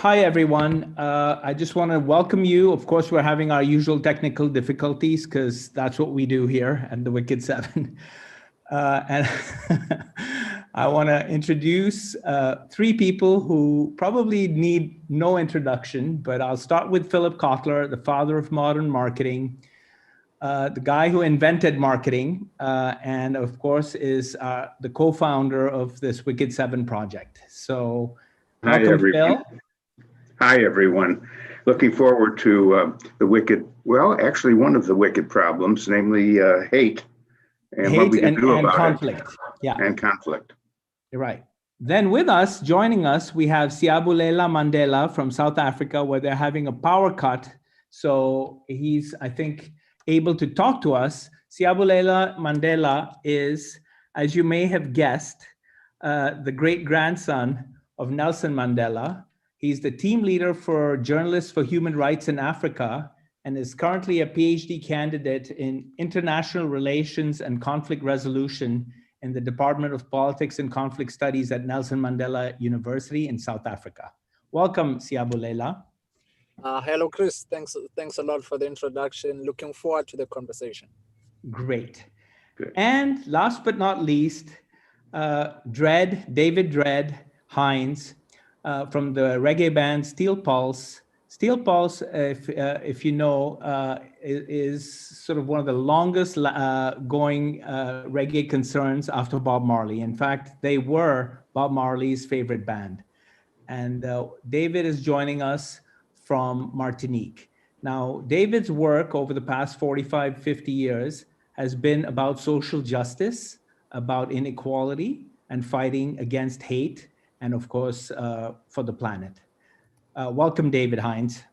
Hi, everyone. I just want to welcome you. Of course, we're having our usual technical difficulties because that's what we do here at the Wicked Seven. And I want to introduce three people who probably need no introduction, but I'll start with Philip Kotler, the father of modern marketing, the guy who invented marketing, and of course is the co-founder of this Wicked Seven project. So welcome, Phil. Hi, everyone. Looking forward to the wicked, well, actually one of the wicked problems, namely hate and what we can do about conflict. It. Yeah. And conflict. You're right. Then with us, joining us, we have Siyabulela Mandela from South Africa, where they're having a power cut. So he's, I think, able to talk to us. Siyabulela Mandela is, as you may have guessed, the great-grandson of Nelson Mandela. He's the team leader for Journalists for Human Rights in Africa and is currently a PhD candidate in International Relations and Conflict Resolution in the Department of Politics and Conflict Studies at Nelson Mandela University in South Africa. Welcome, Siyabulela. Hello, Chris. Thanks a lot for the introduction. Looking forward to the conversation. Great. Good. And last but not least, David Dread Hinds, from the reggae band Steel Pulse. Steel Pulse, if you know, is sort of one of the longest going reggae concerns after Bob Marley. In fact, they were Bob Marley's favorite band. And David is joining us from Martinique. Now, David's work over the past 45, 50 years has been about social justice, about inequality, and fighting against hate, and of course, for the planet. Welcome, David Hinds.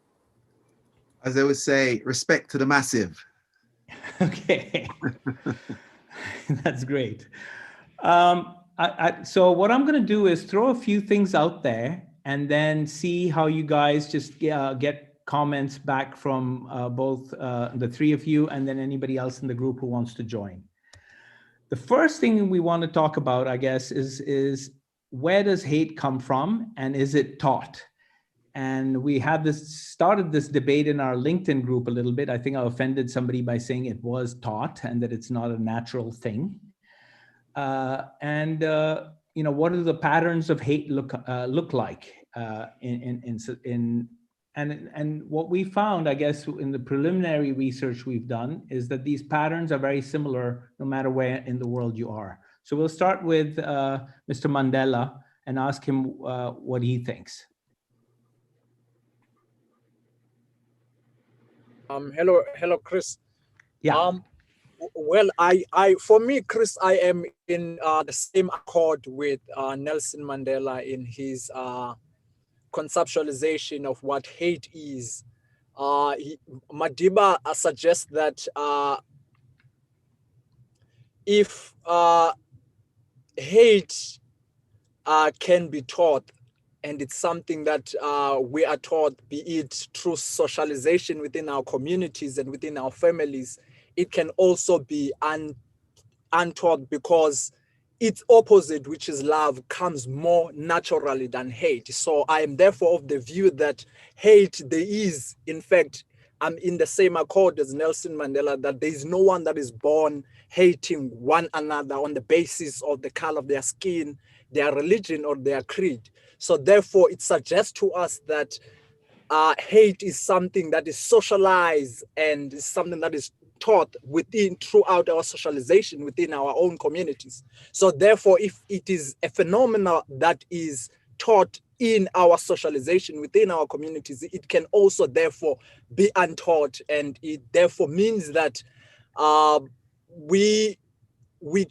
As they would say, respect to the massive. Okay, that's great. So what I'm going to do is throw a few things out there and then see how you guys just get comments back from both the three of you and then anybody else in the group who wants to join. The first thing we want to talk about, I guess, is where does hate come from and is it taught? And we have started this debate in our LinkedIn group a little bit. I think I offended somebody by saying it was taught and that it's not a natural thing. You know, what do the patterns of hate look like? And what we found, I guess, in the preliminary research we've done is that these patterns are very similar no matter where in the world you are. So we'll start with Mr. Mandela and ask him what he thinks. Hello, Chris. Yeah. Well, for me, Chris, I am in the same accord with Nelson Mandela in his conceptualization of what hate is. Madiba suggests that if hate can be taught, and it's something that we are taught, be it through socialization within our communities and within our families, it can also be untaught because its opposite, which is love, comes more naturally than hate. So I am therefore of the view that hate, there is, in fact, I'm in the same accord as Nelson Mandela, that there is no one that is born hating one another on the basis of the color of their skin, their religion, or their creed. So therefore, it suggests to us that hate is something that is socialized and is something that is taught throughout our socialization within our own communities. So therefore, if it is a phenomenon that is taught in our socialization within our communities, it can also therefore be untaught, and it therefore means that we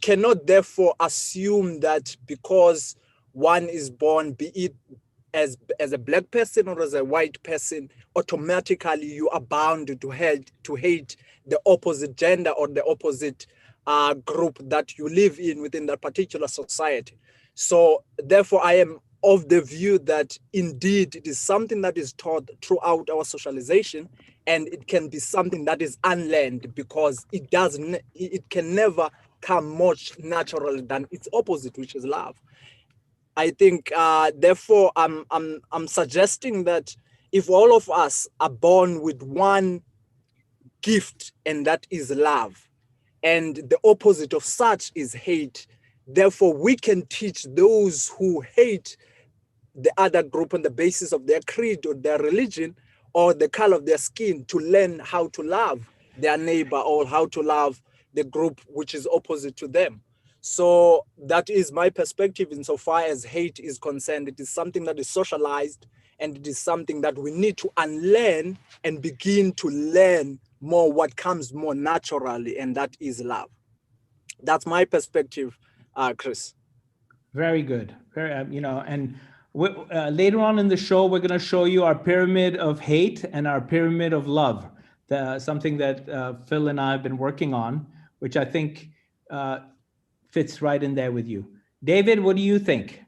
cannot therefore assume that because one is born, be it as a black person or as a white person, automatically you are bound to hate the opposite gender or the opposite group that you live in within that particular society. So therefore, I am of the view that indeed it is something that is taught throughout our socialization, and it can be something that is unlearned because it can never come much natural than its opposite, which is love. I think, therefore, I'm suggesting that if all of us are born with one gift, and that is love, and the opposite of such is hate, therefore we can teach those who hate the other group on the basis of their creed or their religion or the color of their skin to learn how to love their neighbor or how to love the group which is opposite to them. So that is my perspective insofar as hate is concerned. It is something that is socialized, and it is something that we need to unlearn and begin to learn more what comes more naturally, and that is love. That's my perspective, Chris. Very good. Very, and later on in the show, we're going to show you our pyramid of hate and our pyramid of love. Something that Phil and I have been working on, which I think fits right in there with you. David, what do you think?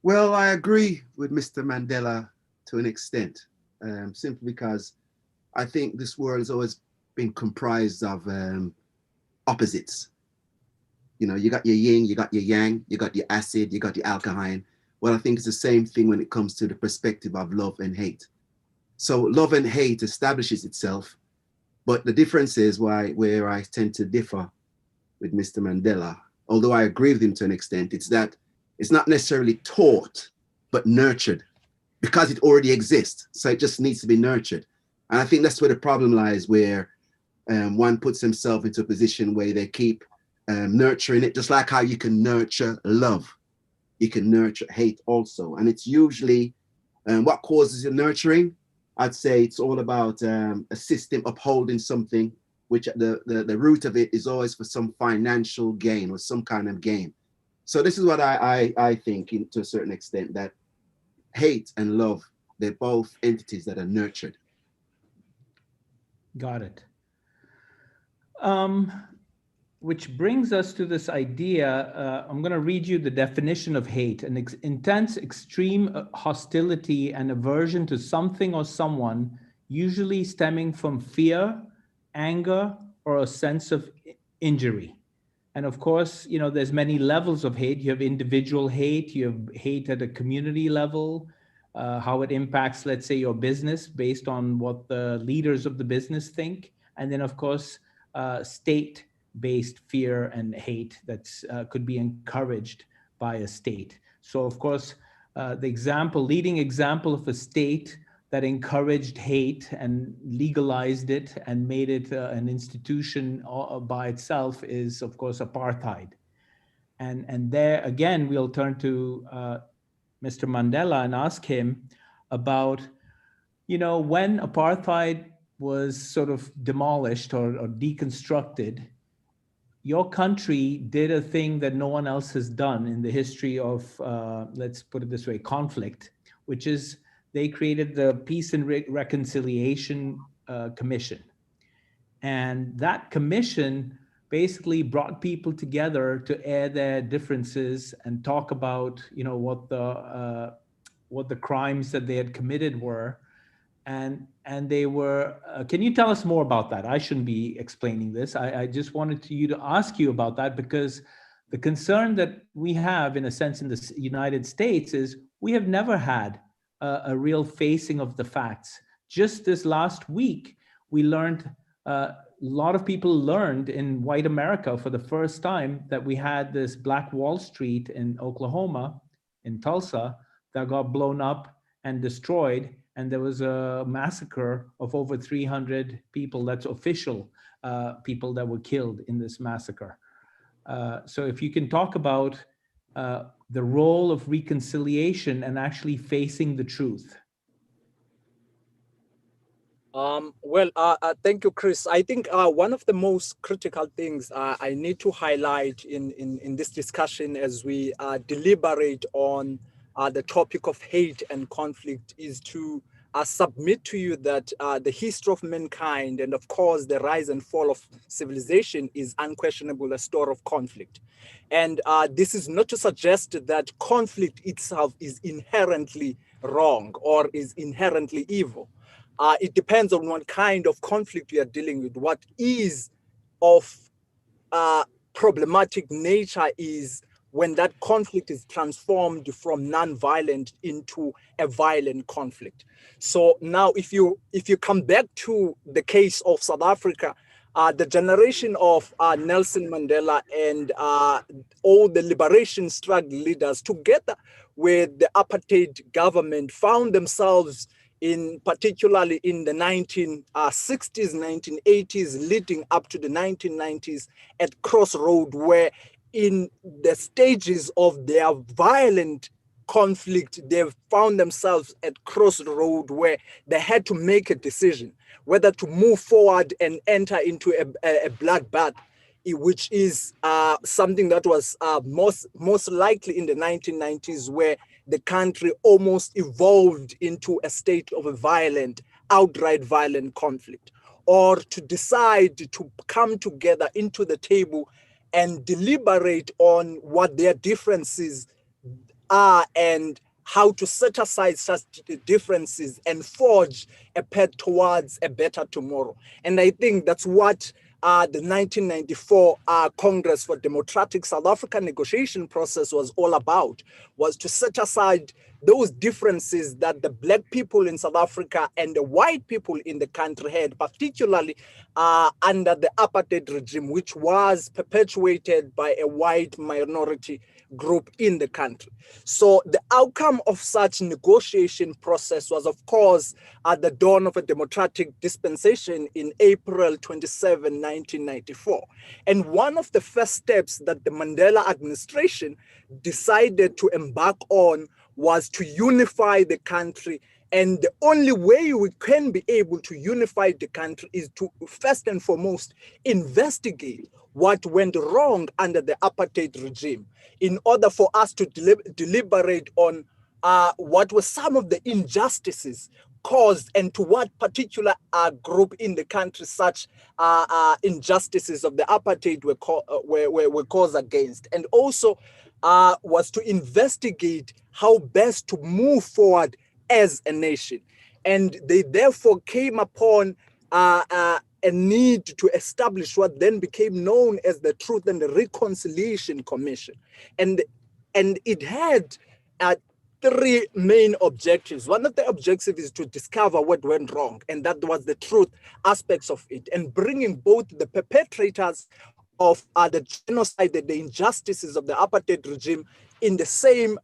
Well, I agree with Mr. Mandela to an extent, simply because I think this world has always been comprised of opposites. You know, you got your yin, you got your yang, you got your acid, you got your alkaline. Well, I think it's the same thing when it comes to the perspective of love and hate. So love and hate establishes itself, but the difference is where I tend to differ with Mr. Mandela, although I agree with him to an extent, it's that it's not necessarily taught, but nurtured, because it already exists. So it just needs to be nurtured. And I think that's where the problem lies, where one puts himself into a position where they keep nurturing it, just like how you can nurture love. You can nurture hate also. And it's usually what causes your nurturing. I'd say it's all about a system upholding something, which the root of it is always for some financial gain or some kind of gain. So this is what I think, to a certain extent, that hate and love, they're both entities that are nurtured. Got it. Which brings us to this idea. I'm going to read you the definition of hate: an intense, extreme hostility and aversion to something or someone, usually stemming from fear, anger, or a sense of injury. And of course, there's many levels of hate. You have individual hate, you have hate at a community level, how it impacts, let's say, your business based on what the leaders of the business think. And then, of course, state-based fear and hate that's could be encouraged by a state. So, of course, the leading example of a state that encouraged hate and legalized it and made it an institution by itself is, of course, apartheid. And there, again, we'll turn to Mr. Mandela and ask him about, when apartheid was sort of demolished or deconstructed, your country did a thing that no one else has done in the history of, let's put it this way, conflict, which is they created the Peace and Reconciliation Commission. And that commission basically brought people together to air their differences and talk about, what the crimes that they had committed were. And they were, can you tell us more about that? I shouldn't be explaining this. I just wanted you to ask you about that, because the concern that we have, in a sense, in the United States is we have never had a real facing of the facts. Just this last week, we learned, a lot of people learned in white America for the first time that we had this Black Wall Street in Oklahoma, in Tulsa, that got blown up and destroyed. And there was a massacre of over 300 people. That's official people that were killed in this massacre. So if you can talk about the role of reconciliation and actually facing the truth. Thank you, Chris. I think one of the most critical things I need to highlight in this discussion as we deliberate on the topic of hate and conflict is to submit to you that the history of mankind, and of course the rise and fall of civilization, is unquestionable a story of conflict. And this is not to suggest that conflict itself is inherently wrong or is inherently evil. It depends on what kind of conflict we are dealing with. What is of problematic nature is when that conflict is transformed from non-violent into a violent conflict. So now if you come back to the case of South Africa, the generation of Nelson Mandela and all the liberation struggle leaders, together with the apartheid government, found themselves particularly in the 1960s, 1980s, leading up to the 1990s, at crossroad, where in the stages of their violent conflict, they've found themselves at crossroad where they had to make a decision whether to move forward and enter into a bloodbath, which is something that was most likely in the 1990s, where the country almost evolved into a state of a outright violent conflict, or to decide to come together into the table and deliberate on what their differences are and how to set aside such differences and forge a path towards a better tomorrow. And I think that's what the 1994 Congress for Democratic South Africa negotiation process was all about, was to set aside those differences that the Black people in South Africa and the white people in the country had, particularly under the apartheid regime, which was perpetuated by a white minority group in the country. So the outcome of such negotiation process was, of course, at the dawn of a democratic dispensation in April 27, 1994. And one of the first steps that the Mandela administration decided to embark on was to unify the country. And the only way we can be able to unify the country is to, first and foremost, investigate what went wrong under the apartheid regime, in order for us to deliberate on what were some of the injustices caused and to what particular group in the country such injustices of the apartheid were caused against, and also was to investigate how best to move forward as a nation. And they therefore came upon a need to establish what then became known as the Truth and the Reconciliation Commission. And it had three main objectives. One of the objectives is to discover what went wrong, and that was the truth aspects of it, and bringing both the perpetrators of the genocide, the injustices of the apartheid regime in the same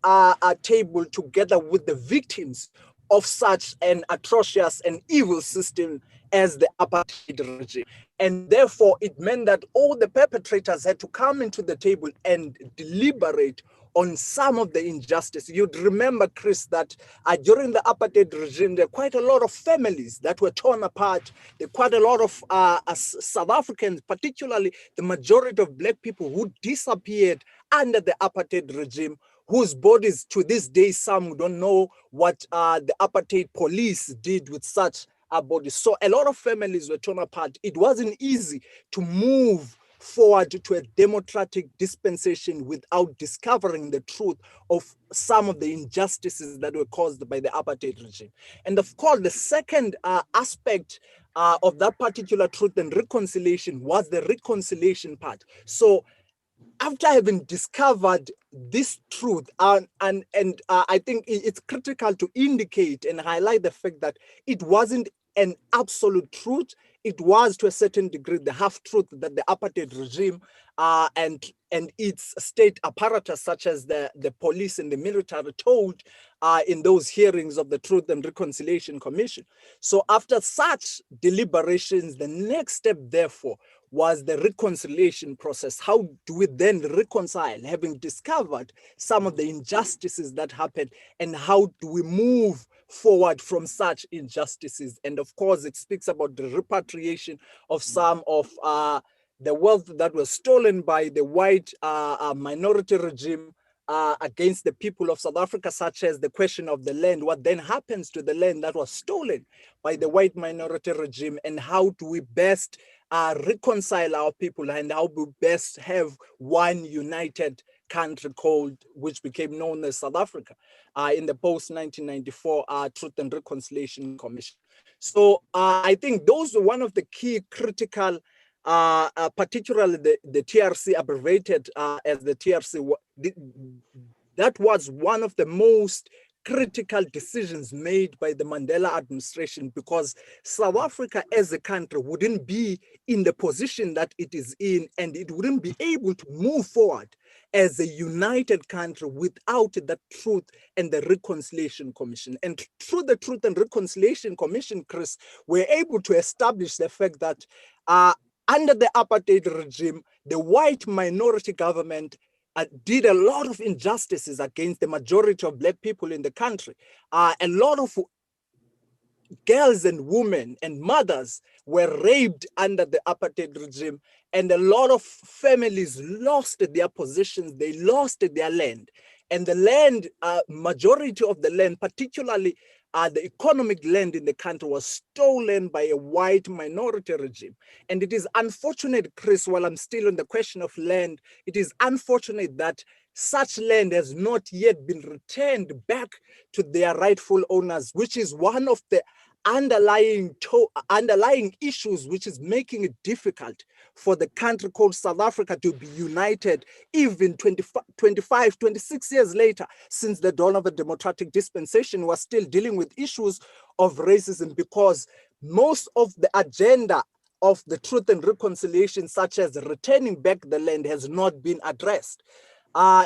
table, together with the victims of such an atrocious and evil system as the apartheid regime. And therefore, it meant that all the perpetrators had to come into the table and deliberate on some of the injustice. You'd remember, Chris, that during the apartheid regime, there were quite a lot of families that were torn apart. There were quite a lot of South Africans, particularly the majority of Black people, who disappeared under the apartheid regime, whose bodies to this day, some don't know what the apartheid police did with such bodies. So a lot of families were torn apart. It wasn't easy to move forward to a democratic dispensation without discovering the truth of some of the injustices that were caused by the apartheid regime. And of course, the second aspect of that particular truth and reconciliation was the reconciliation part. So after having discovered this truth, and I think it's critical to indicate and highlight the fact that it wasn't an absolute truth. It was, to a certain degree, the half-truth that the apartheid regime and its state apparatus, such as the police and the military, told in those hearings of the Truth and Reconciliation Commission. So after such deliberations, the next step, therefore, was the reconciliation process. How do we then reconcile, having discovered some of the injustices that happened, and how do we move forward from such injustices? And of course, it speaks about the repatriation of some of the wealth that was stolen by the white minority regime against the people of South Africa, such as the question of the land, what then happens to the land that was stolen by the white minority regime, and how do we best reconcile our people, and how we best have one united country which became known as South Africa in the post-1994 Truth and Reconciliation Commission. So I think those were one of the key critical particularly the TRC, abbreviated as the TRC, that was one of the most critical decisions made by the Mandela administration, because South Africa as a country wouldn't be in the position that it is in, and it wouldn't be able to move forward as a united country without the Truth and the Reconciliation Commission. And through the Truth and Reconciliation Commission, Chris, we're able to establish the fact that under the apartheid regime, the white minority government did a lot of injustices against the majority of Black people in the country. A lot of girls and women and mothers were raped under the apartheid regime, and a lot of families lost their positions, they lost their land. And the land, majority of the land, particularly the economic land in the country, was stolen by a white minority regime. And it is unfortunate, Chris, while I'm still on the question of land, it is unfortunate that such land has not yet been returned back to their rightful owners, which is one of the underlying issues which is making it difficult for the country called South Africa to be united even 26 years later, since the dawn of a democratic dispensation. Was still dealing with issues of racism, because most of the agenda of the Truth and Reconciliation, such as returning back the land, has not been addressed.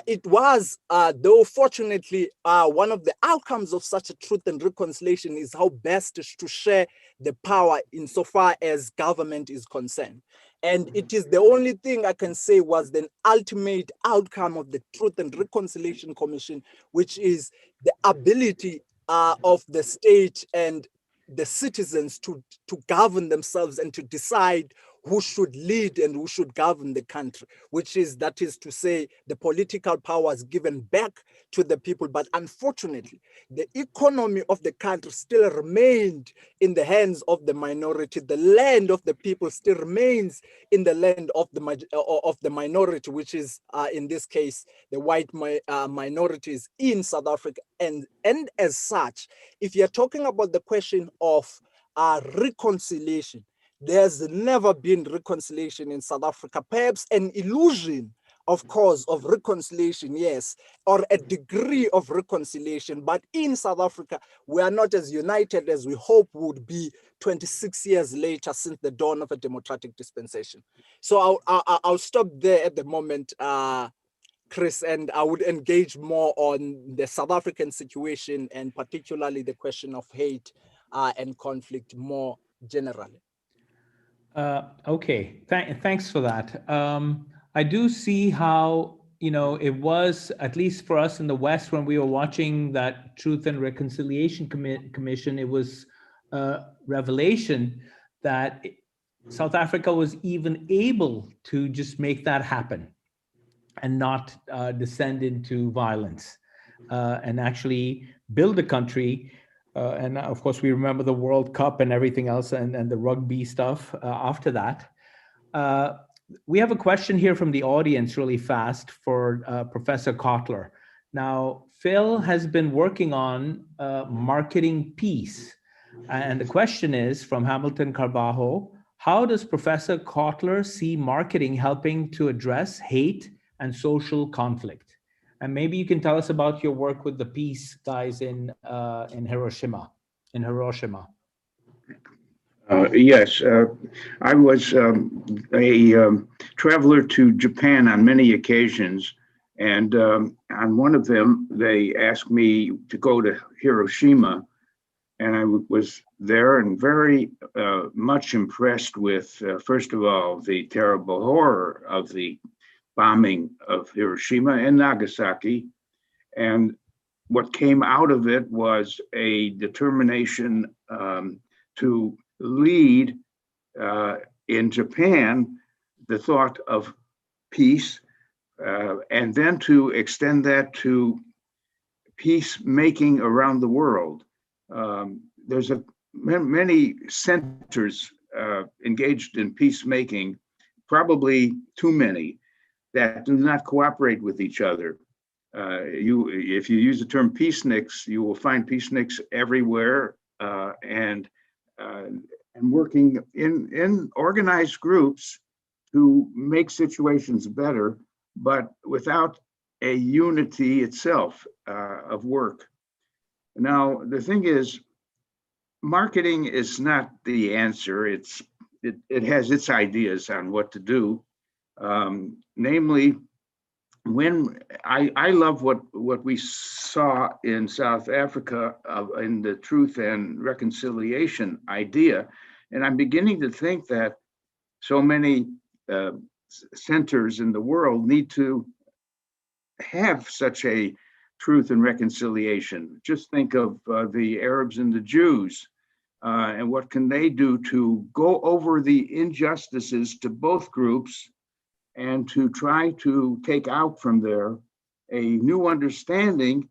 It was, though fortunately, one of the outcomes of such a Truth and Reconciliation is how best to share the power insofar as government is concerned. And it is the only thing I can say was the ultimate outcome of the Truth and Reconciliation Commission, which is the ability of the state and the citizens to govern themselves and to decide who should lead and who should govern the country, that is to say, the political powers given back to the people. But unfortunately, the economy of the country still remained in the hands of the minority. The land of the people still remains in the land of the minority, which is in this case the white minorities in South Africa. And as such, if you're talking about the question of reconciliation, there's never been reconciliation in South Africa. Perhaps an illusion, of course, of reconciliation, yes, or a degree of reconciliation. But in South Africa, we are not as united as we hope would be 26 years later since the dawn of a democratic dispensation. So I'll stop there at the moment, Chris, and I would engage more on the South African situation and particularly the question of hate and conflict more generally. Okay, thanks for that. I do see how, it was, at least for us in the West, when we were watching that Truth and Reconciliation Commission, it was a revelation that South Africa was even able to just make that happen and not descend into violence and actually build a country. And of course, we remember the World Cup and everything else and the rugby stuff after that. We have a question here from the audience really fast for Professor Kotler. Now, Phil has been working on marketing peace. And the question is from Hamilton Carbajo, how does Professor Kotler see marketing helping to address hate and social conflict? And maybe you can tell us about your work with the peace guys in Hiroshima. Yes, I was a traveler to Japan on many occasions, and on one of them, they asked me to go to Hiroshima, and I was there and very much impressed with, first of all, the terrible horror of the bombing of Hiroshima and Nagasaki. And what came out of it was a determination to lead in Japan the thought of peace, and then to extend that to peacemaking around the world. There's many centers engaged in peacemaking, probably too many, that do not cooperate with each other. If you use the term peaceniks, you will find peaceniks everywhere, and working in organized groups to make situations better, but without a unity itself of work. Now, the thing is, marketing is not the answer. It has its ideas on what to do. Namely, when I love what we saw in South Africa in the truth and reconciliation idea, and I'm beginning to think that so many centers in the world need to have such a truth and reconciliation. Just think of the Arabs and the Jews, and what can they do to go over the injustices to both groups and to try to take out from there a new understanding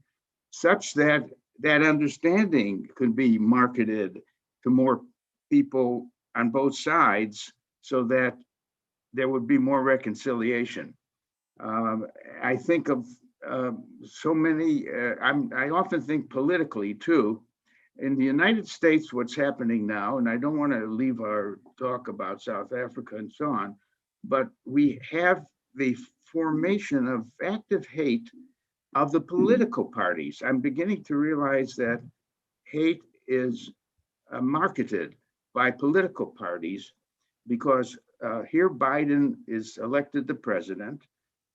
such that that understanding could be marketed to more people on both sides so that there would be more reconciliation. I think of so many, I often think politically too. In the United States, what's happening now, and I don't want to leave our talk about South Africa and so on, but we have the formation of active hate of the political parties. I'm beginning to realize that hate is marketed by political parties because here Biden is elected the president.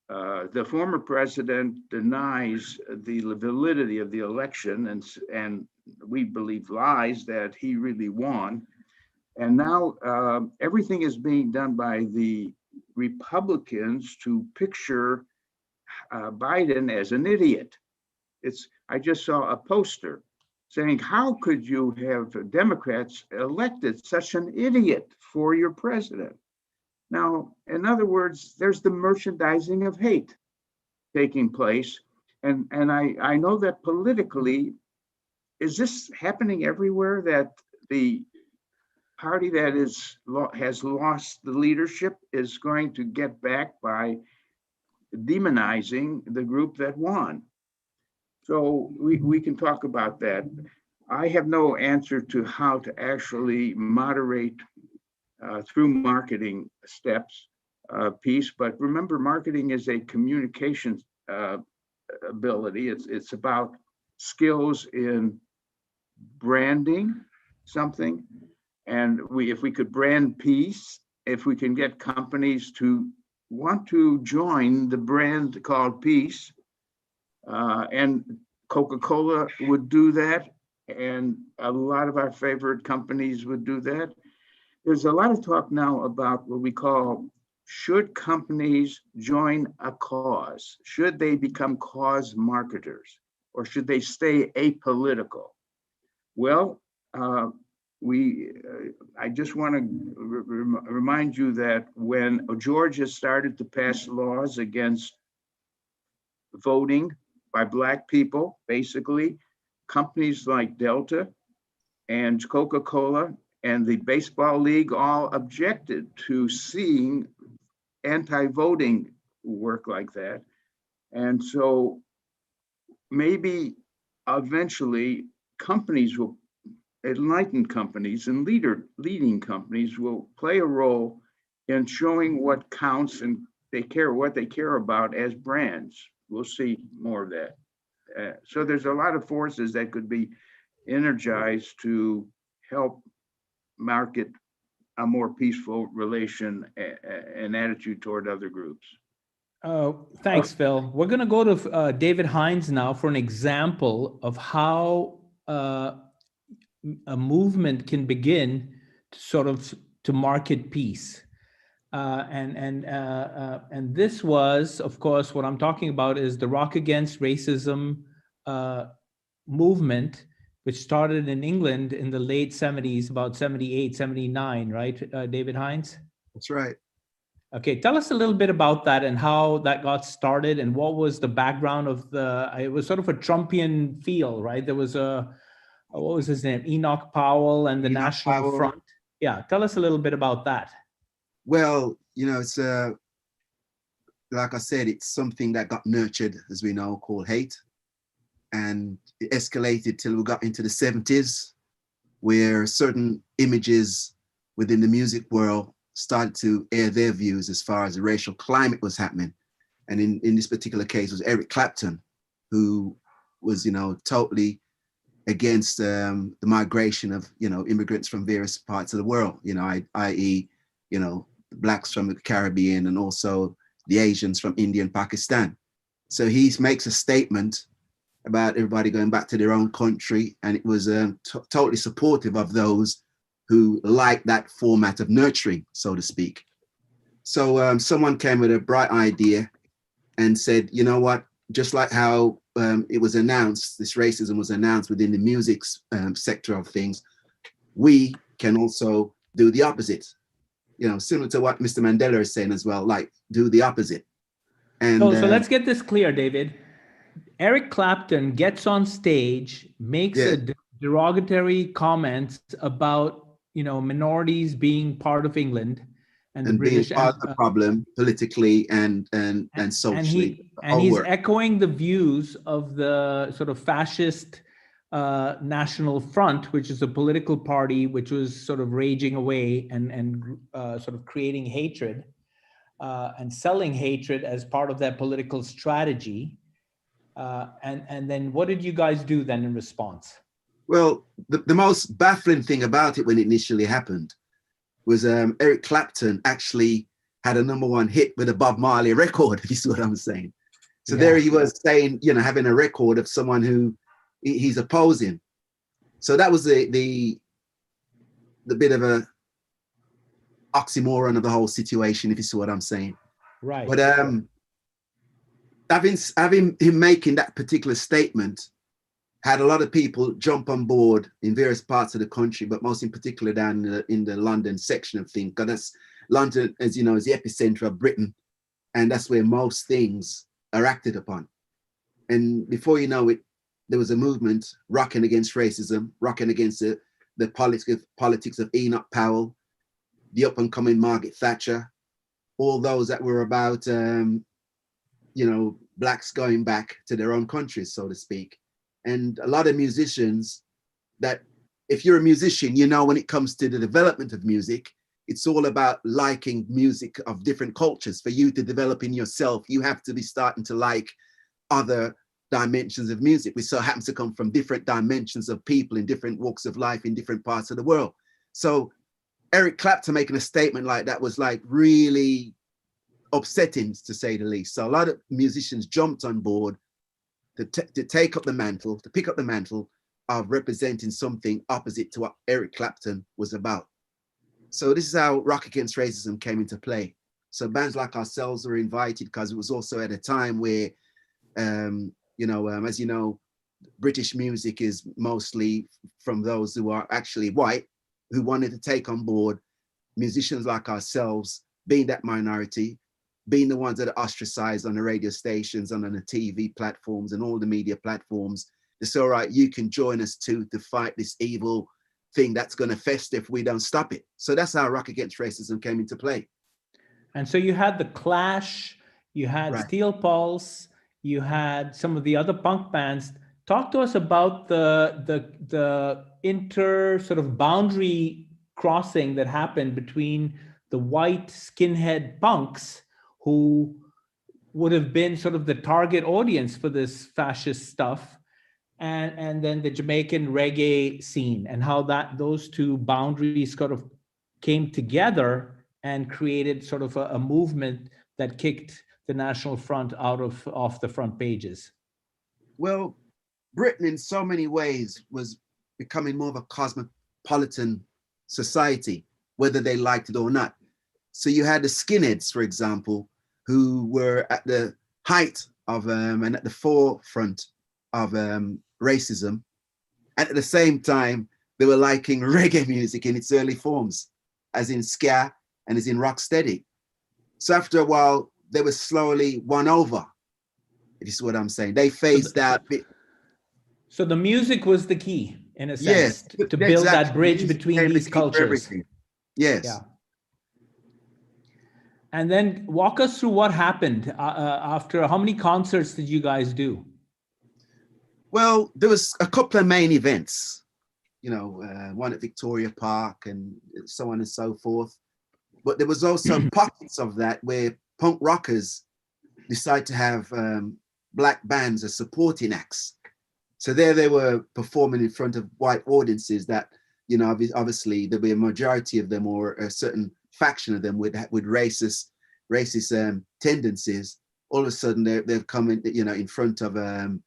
The former president denies the validity of the election and we believe lies that he really won. And now everything is being done by the Republicans to picture Biden as an idiot. I just saw a poster saying, how could you have Democrats elected such an idiot for your president? Now, in other words, there's the merchandising of hate taking place. And I know that politically, is this happening everywhere, that the party that has lost the leadership is going to get back by demonizing the group that won? So we can talk about that. I have no answer to how to actually moderate through marketing steps piece, but remember, marketing is a communication ability. It's about skills in branding something, and if we could brand peace, if we can get companies to want to join the brand called peace, and Coca-Cola would do that, and a lot of our favorite companies would do that. There's a lot of talk now about what we call, should companies join a cause? Should they become cause marketers, or should they stay apolitical? Well, I just want to remind you that when Georgia started to pass laws against voting by Black people, basically, companies like Delta and Coca-Cola and the Baseball League all objected to seeing anti-voting work like that. And so maybe eventually companies will, enlightened companies and leading companies will play a role in showing what counts and what they care about as brands. We'll see more of that. So there's a lot of forces that could be energized to help market a more peaceful relation and attitude toward other groups. Thanks, Phil. We're going to go to David Hinds now for an example of how a movement can begin to market peace. And this was, of course, what I'm talking about is the Rock Against Racism movement, which started in England in the late 70s, about 78, 79, right, David Hinds? That's right. Okay, tell us a little bit about that and how that got started and what was the background of it was sort of a Trumpian feel, right? There was what was his name? Enoch Powell and the National Front. Yeah, tell us a little bit about that. Well, it's like I said, it's something that got nurtured, as we know, called hate. And it escalated till we got into the 70s, where certain images within the music world started to air their views as far as the racial climate was happening. And in this particular case was Eric Clapton, who was, totally against the migration of, immigrants from various parts of the world, i.e., blacks from the Caribbean and also the Asians from India and Pakistan. So he makes a statement about everybody going back to their own country, and it was totally supportive of those who like that format of nurturing, so to speak. So someone came with a bright idea and said, you know what, just like how it was announced, this racism was announced within the music sector of things, we can also do the opposite. Similar to what Mr. Mandela is saying as well, like do the opposite. And so let's get this clear, David. Eric Clapton gets on stage, makes a derogatory comments about, minorities being part of England and the British, being part of the problem politically and socially. And he's echoing the views of the sort of fascist National Front, which is a political party which was sort of raging away and sort of creating hatred and selling hatred as part of their political strategy. And then what did you guys do then in response? Well, the most baffling thing about it when it initially happened was Eric Clapton actually had a #1 hit with a Bob Marley record, if you see what I'm saying. So there he was saying, having a record of someone who he's opposing. So that was the bit of a oxymoron of the whole situation, if you see what I'm saying. Right. But having him making that particular statement had a lot of people jump on board in various parts of the country, but most in particular down in the London section of things, because that's London, as you know, is the epicenter of Britain, and that's where most things are acted upon. And before you know it, there was a movement rocking against racism, rocking against the politics of Enoch Powell, the up and coming Margaret Thatcher, all those that were about, blacks going back to their own countries, so to speak. And a lot of musicians that, if you're a musician, when it comes to the development of music, it's all about liking music of different cultures. For you to develop in yourself, you have to be starting to like other dimensions of music, which so happens to come from different dimensions of people in different walks of life in different parts of the world. So Eric Clapton making a statement like that was like really upsetting, to say the least. So a lot of musicians jumped on board to take up the mantle, to pick up the mantle of representing something opposite to what Eric Clapton was about. So this is how Rock Against Racism came into play. So bands like ourselves were invited because it was also at a time where, as you know, British music is mostly from those who are actually white, who wanted to take on board musicians like ourselves, being that minority, being the ones that are ostracized on the radio stations and on the TV platforms and all the media platforms. It's all right, you can join us too to fight this evil thing that's going to fester if we don't stop it. So that's how Rock Against Racism came into play. And so you had The Clash, you had Steel Pulse, you had some of the other punk bands. Talk to us about the inter sort of boundary crossing that happened between the white skinhead punks, who would have been sort of the target audience for this fascist stuff, and then the Jamaican reggae scene, and how those two boundaries sort of came together and created sort of a movement that kicked the National Front off the front pages. Well, Britain in so many ways was becoming more of a cosmopolitan society, whether they liked it or not. So you had the skinheads, for example, who were at the height of and at the forefront of racism. And at the same time, they were liking reggae music in its early forms, as in ska and as in rocksteady. So after a while, they were slowly won over, if you see what I'm saying. They phased out. So the music was the key, in a sense, to build that bridge between these cultures. Yes. Yeah. And then walk us through what happened after. How many concerts did you guys do? Well, there was a couple of main events, one at Victoria Park and so on and so forth. But there was also pockets of that where punk rockers decide to have black bands as supporting acts. So there they were performing in front of white audiences that, you know, obviously there'll be a majority of them or a certain faction of them with racist tendencies. All of a sudden they're coming, you know, in front of a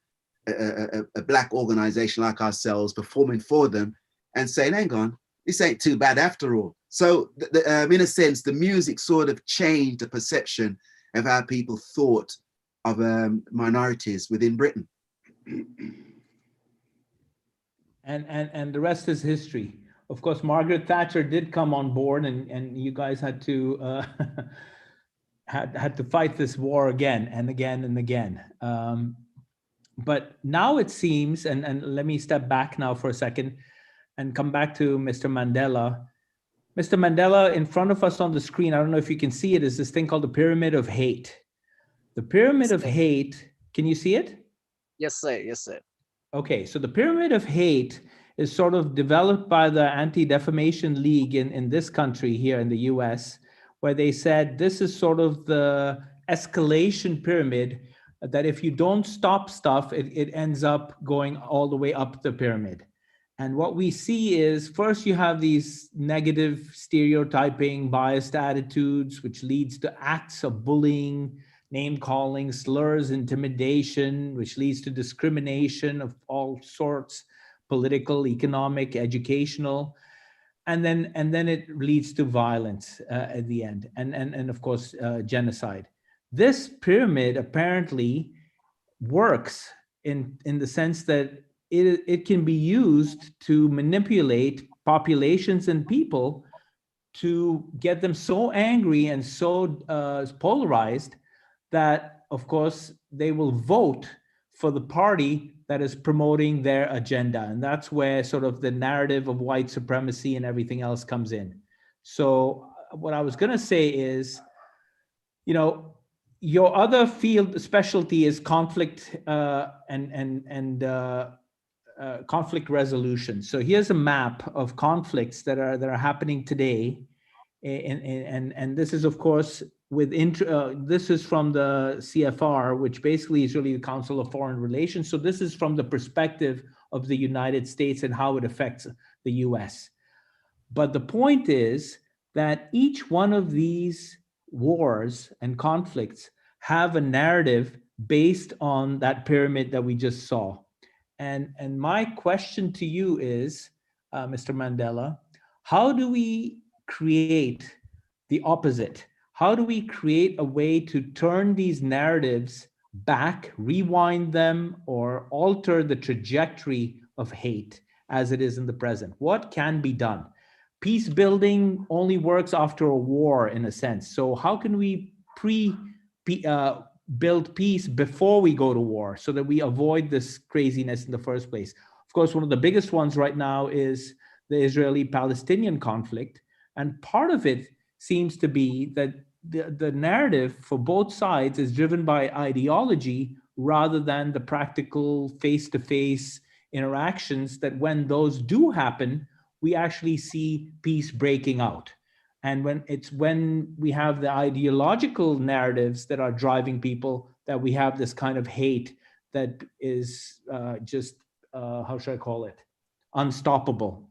black organization like ourselves, performing for them and saying, hang on, this ain't too bad after all. So in a sense, the music sort of changed the perception of how people thought of minorities within Britain. And the rest is history. Of course, Margaret Thatcher did come on board, and you guys had to had to fight this war again and again and again. But now it seems, and let me step back now for a second and come back to Mr. Mandela. Mr. Mandela, in front of us on the screen, I don't know if you can see it, is this thing called the Pyramid of Hate. The Pyramid of Hate, can you see it? Yes, sir. Yes, sir. Okay, so the Pyramid of Hate is sort of developed by the Anti-Defamation League in this country here in the US, where they said this is sort of the escalation pyramid, that if you don't stop stuff, it ends up going all the way up the pyramid. And what we see is first you have these negative stereotyping, biased attitudes, which leads to acts of bullying, name calling, slurs, intimidation, which leads to discrimination of all sorts, political, economic, educational. And then it leads to violence at the end, and of course, genocide. This pyramid apparently works in the sense that it can be used to manipulate populations and people to get them so angry and so polarized that, of course, they will vote for the party that is promoting their agenda. And that's where sort of the narrative of white supremacy and everything else comes in. So what I was going to say is, you know, your other field specialty is conflict conflict resolution. So here's a map of conflicts that are happening today, and this is, of course, this is from the CFR, which basically is really the Council of Foreign Relations. So this is from the perspective of the United States and how it affects the US. But the point is that each one of these wars and conflicts have a narrative based on that pyramid that we just saw. And my question to you is, Mr. Mandela, how do we create the opposite? How do we create a way to turn these narratives back, rewind them, or alter the trajectory of hate as it is in the present? What can be done? Peace building only works after a war, in a sense. So how can we build peace before we go to war so that we avoid this craziness in the first place? Of course, one of the biggest ones right now is the Israeli-Palestinian conflict. And part of it seems to be that the narrative for both sides is driven by ideology rather than the practical face-to-face interactions that when those do happen, we actually see peace breaking out. And when we have the ideological narratives that are driving people, that we have this kind of hate that is just, how should I call it, unstoppable.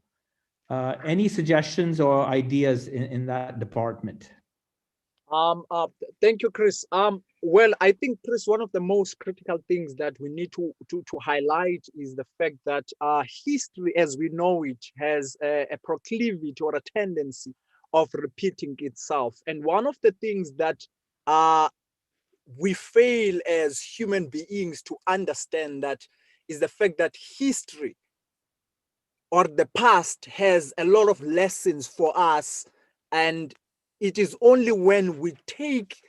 Any suggestions or ideas in that department? Thank you, Chris. Well, I think, Chris, one of the most critical things that we need to highlight is the fact that history, as we know it, has a proclivity or a tendency of repeating itself. And one of the things that we fail as human beings to understand that is the fact that history or the past has a lot of lessons for us, and it is only when we take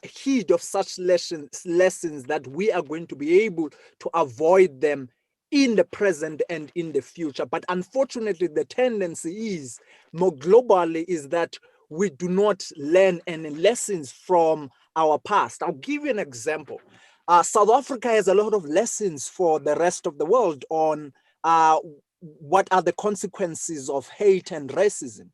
heed of such lessons that we are going to be able to avoid them in the present and in the future. But unfortunately, the tendency is more globally is that we do not learn any lessons from our past. I'll give you an example. South Africa has a lot of lessons for the rest of the world on what are the consequences of hate and racism.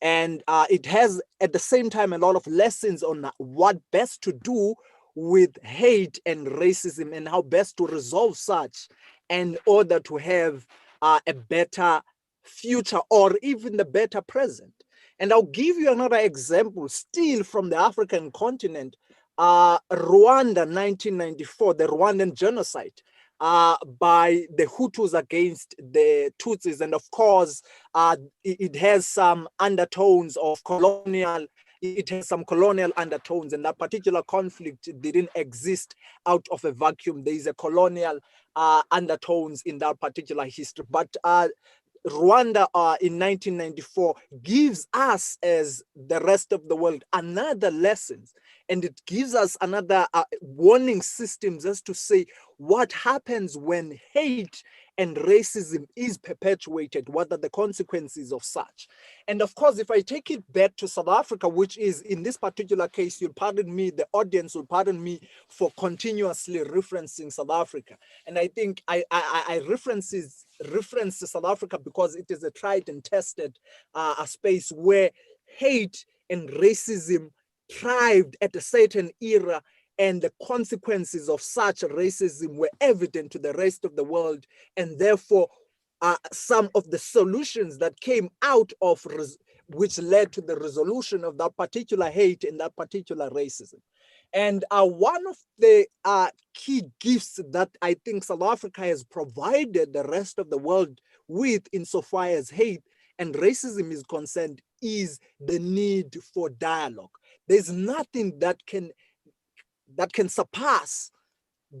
And it has, at the same time, a lot of lessons on what best to do with hate and racism and how best to resolve such in order to have a better future or even the better present. And I'll give you another example, still from the African continent, Rwanda 1994, the Rwandan genocide by the Hutus against the Tutsis. And of course, it has some undertones of colonial, it has some colonial undertones, and that particular conflict didn't exist out of a vacuum. There is a colonial undertones in that particular history. But Rwanda in 1994 gives us, as the rest of the world, another lessons, and it gives us another warning systems as to say what happens when hate and racism is perpetuated. What are the consequences of such? And of course, if I take it back to South Africa, which is in this particular case, you'll pardon me, the audience will pardon me for continuously referencing South Africa. And I think I reference South Africa because it is a tried and tested a space where hate and racism thrived at a certain era, and the consequences of such racism were evident to the rest of the world. And therefore, some of the solutions that came out of which led to the resolution of that particular hate and that particular racism. And one of the key gifts that I think South Africa has provided the rest of the world with, insofar as hate and racism is concerned, is the need for dialogue. There's nothing that can surpass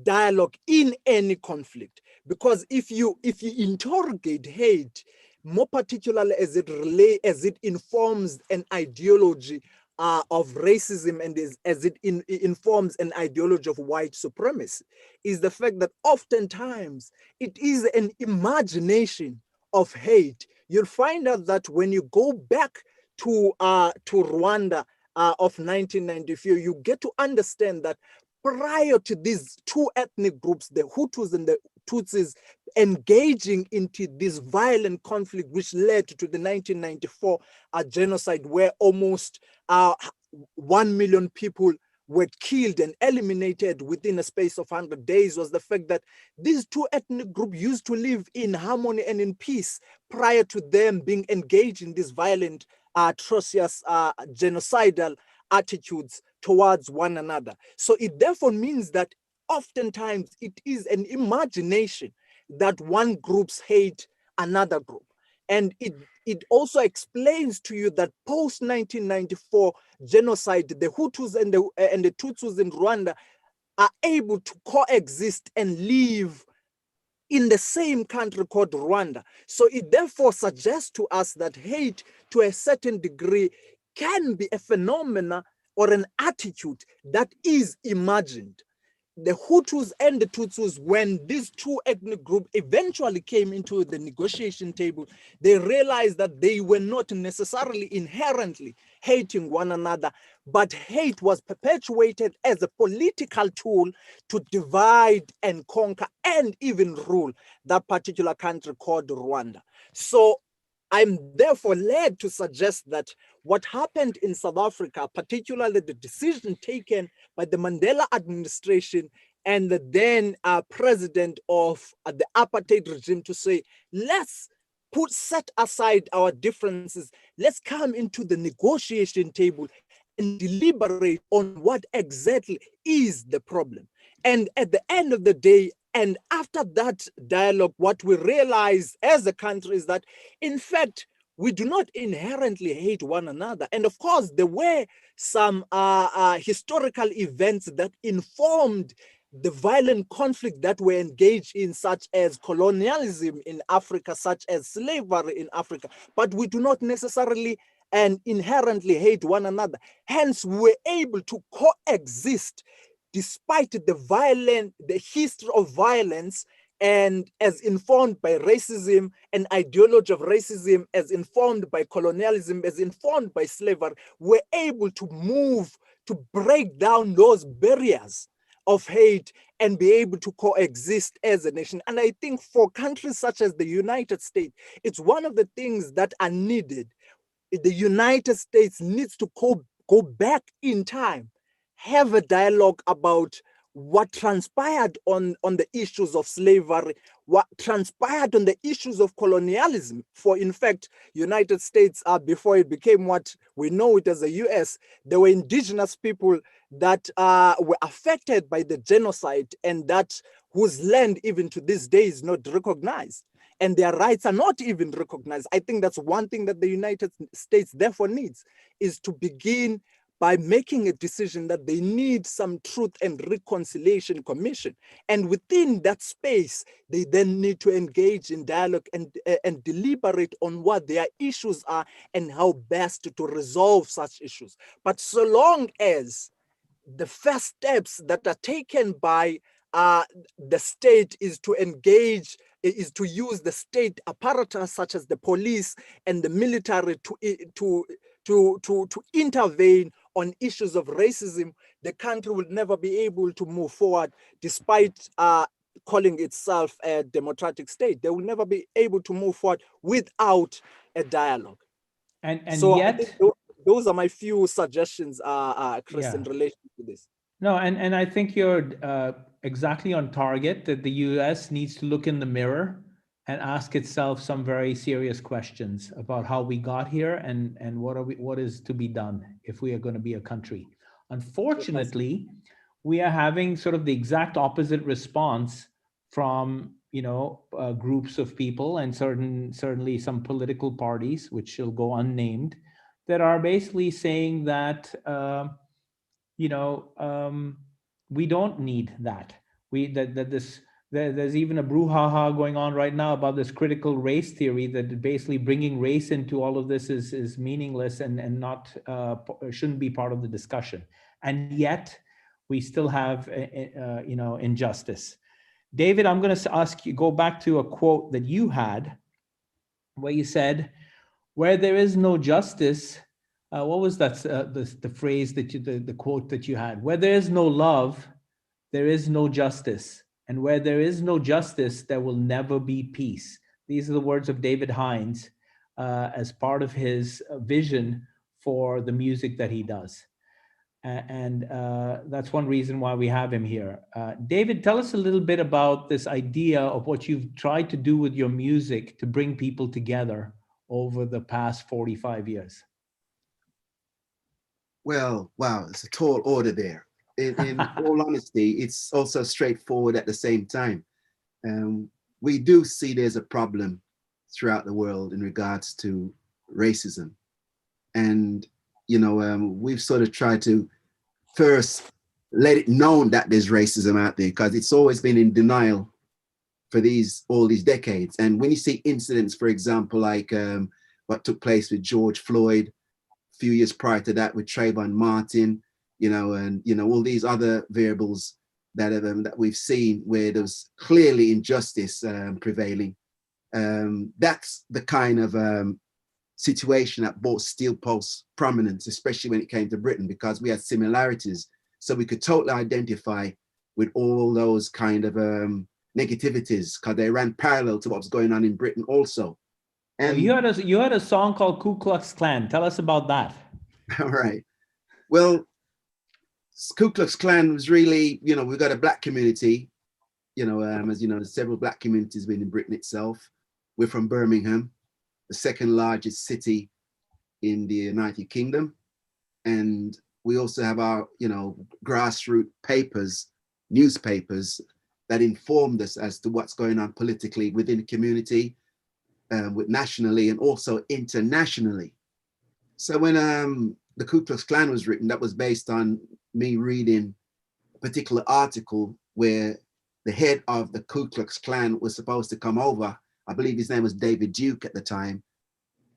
dialogue in any conflict, because if you interrogate hate, more particularly as it informs an ideology of racism, and as it informs an ideology of white supremacy, is the fact that oftentimes it is an imagination of hate. You'll find out that when you go back to Rwanda of 1994, you get to understand that prior to these two ethnic groups, the Hutus and the Tutsis, engaging into this violent conflict, which led to the 1994 genocide, where almost 1 million people were killed and eliminated within a space of 100 days, was the fact that these two ethnic groups used to live in harmony and in peace prior to them being engaged in this violent, atrocious, genocidal attitudes towards one another. So it therefore means that oftentimes it is an imagination that one group's hate another group. And it also explains to you that post-1994 genocide, the Hutus and the Tutsis in Rwanda are able to coexist and live in the same country called Rwanda. So it therefore suggests to us that hate, to a certain degree, can be a phenomena or an attitude that is imagined. The Hutus and the Tutsis, when these two ethnic groups eventually came into the negotiation table, they realized that they were not necessarily inherently hating one another, but hate was perpetuated as a political tool to divide and conquer and even rule that particular country called Rwanda. So I'm therefore led to suggest that what happened in South Africa, particularly the decision taken by the Mandela administration and the then president of the apartheid regime to say, let's set aside our differences, let's come into the negotiation table and deliberate on what exactly is the problem. And at the end of the day, and after that dialogue, what we realize as a country is that, in fact, we do not inherently hate one another. And of course, there were some historical events that informed the violent conflict that were engaged in, such as colonialism in Africa, such as slavery in Africa. But we do not necessarily and inherently hate one another. Hence, we're able to coexist despite the history of violence, and as informed by racism, an ideology of racism, as informed by colonialism, as informed by slavery, we're able to move, to break down those barriers of hate and be able to coexist as a nation. And I think for countries such as the United States, it's one of the things that are needed. the United States needs to go back in time, have a dialogue about what transpired on the issues of slavery, what transpired on the issues of colonialism. For in fact, United States, before it became what we know it as the US, there were indigenous people that were affected by the genocide, and that whose land even to this day is not recognized, and their rights are not even recognized. I think that's one thing that the United States therefore needs, is to begin by making a decision that they need some Truth and Reconciliation Commission. And within that space, they then need to engage in dialogue and deliberate on what their issues are and how best to resolve such issues. But so long as the first steps that are taken by the state is to engage, is to use the state apparatus such as the police and the military to intervene on issues of racism, the country will never be able to move forward, despite calling itself a democratic state. They will never be able to move forward without a dialogue. And so yet, I think those are my few suggestions, Chris, Yeah. in relation to this. No, and I think you're exactly on target, that the US needs to look in the mirror and ask itself some very serious questions about how we got here and what is to be done if we are going to be a country. Unfortunately, we are having sort of the exact opposite response from groups of people, and certainly some political parties, which shall go unnamed, that are basically saying that we don't need that. There's even a brouhaha going on right now about this critical race theory, that basically bringing race into all of this is meaningless and not shouldn't be part of the discussion. And yet we still have injustice. David, I'm going to ask you, go back to a quote that you had where you said, "Where there is no justice," what was that? The phrase that the quote that you had? "Where there is no love, there is no justice. And where there is no justice, there will never be peace." These are the words of David Hinds as part of his vision for the music that he does. And that's one reason why we have him here. David, tell us a little bit about this idea of what you've tried to do with your music to bring people together over the past 45 years. Well, wow, it's a tall order there. In all honesty, it's also straightforward at the same time. We do see there's a problem throughout the world in regards to racism. And, we've sort of tried to first let it known that there's racism out there, because it's always been in denial for all these decades. And when you see incidents, for example, like what took place with George Floyd, a few years prior to that with Trayvon Martin, and all these other variables that we've seen where there's clearly injustice prevailing. That's the kind of situation that brought Steel Pulse prominence, especially when it came to Britain, because we had similarities. So we could totally identify with all those kind of negativities, because they ran parallel to what was going on in Britain also. And you had a song called Ku Klux Klan. Tell us about that. All right. Well, Ku Klux Klan was really, we've got a black community, as you know, there's several black communities within Britain itself. We're from Birmingham, the second largest city in the United Kingdom. And we also have our, grassroots papers, newspapers that informed us as to what's going on politically within the community, nationally and also internationally. So when the Ku Klux Klan was written, that was based on me reading a particular article where the head of the Ku Klux Klan was supposed to come over. I believe his name was David Duke at the time.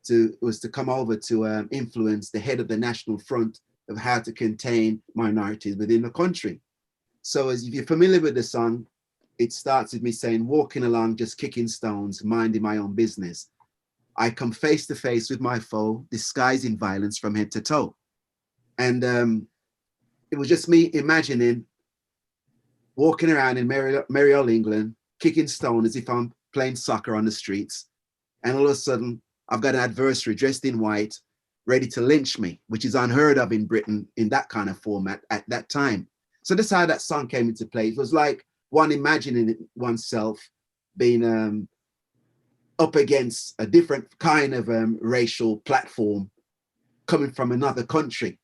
It was to come over to influence the head of the National Front of how to contain minorities within the country. So if you're familiar with the song, it starts with me saying, "Walking along, just kicking stones, minding my own business. I come face to face with my foe, disguising violence from head to toe." And it was just me imagining walking around in merry old England, kicking stone as if I'm playing soccer on the streets. And all of a sudden, I've got an adversary dressed in white, ready to lynch me, which is unheard of in Britain in that kind of format at that time. So that's how that song came into play. It was like one imagining oneself being up against a different kind of racial platform coming from another country.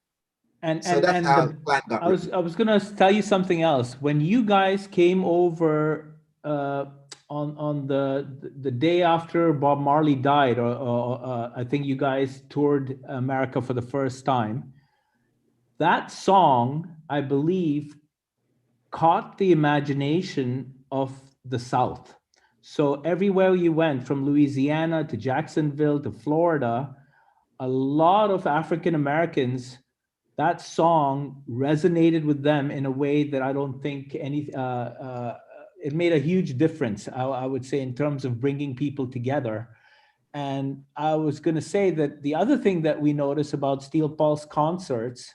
And so that's how the plan got I was gonna tell you something else. When you guys came over on the day after Bob Marley died, or I think you guys toured America for the first time. That song, I believe, caught the imagination of the South. So everywhere you went, from Louisiana to Jacksonville to Florida, a lot of African Americans, that song resonated with them in a way that I don't think it made a huge difference, I would say, in terms of bringing people together. And I was going to say that the other thing that we notice about Steel Pulse concerts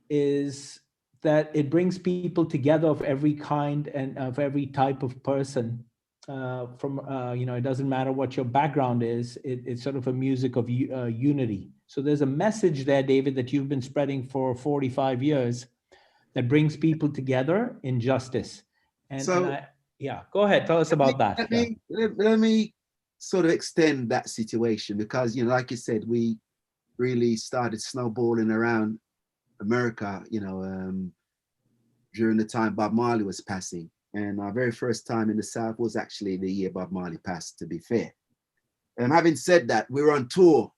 is that it brings people together of every kind and of every type of person. It doesn't matter what your background is. It's sort of a music of unity. So there's a message there, David, that you've been spreading for 45 years that brings people together in justice. Yeah, go ahead. Tell us about that. Let me sort of extend that situation, because, like you said, we really started snowballing around America, during the time Bob Marley was passing. And our very first time in the South was actually the year Bob Marley passed, to be fair. And having said that, we were on tour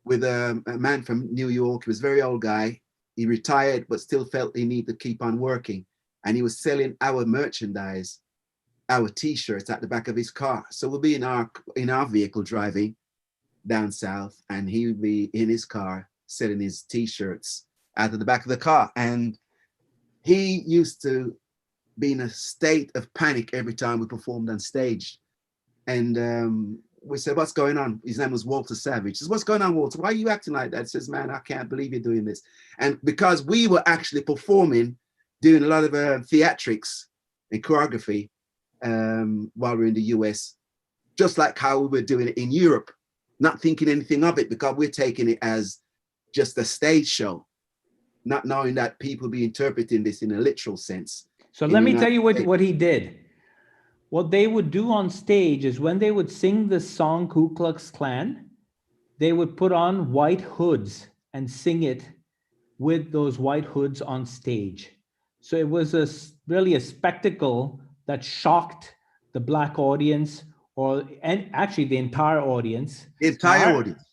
with a man from New York. He was a very old guy. He retired, but still felt he needed to keep on working. And he was selling our merchandise, our T-shirts, at the back of his car. So we'll be in our vehicle driving down south, and he would be in his car selling his T-shirts out of the back of the car. And he used to be in a state of panic every time we performed on stage. And we said, "What's going on?" His name was Walter Savage. He says, "What's going on, Walter? Why are you acting like that?" He says, "Man, I can't believe you're doing this." And because we were actually performing, doing a lot of theatrics and choreography while we were in the US, just like how we were doing it in Europe, not thinking anything of it, because we're taking it as just a stage show, not knowing that people be interpreting this in a literal sense. So let me tell you what he did. What they would do on stage is, when they would sing the song Ku Klux Klan, they would put on white hoods and sing it with those white hoods on stage. So it was really a spectacle that shocked the Black audience, and actually the entire audience. The entire audience.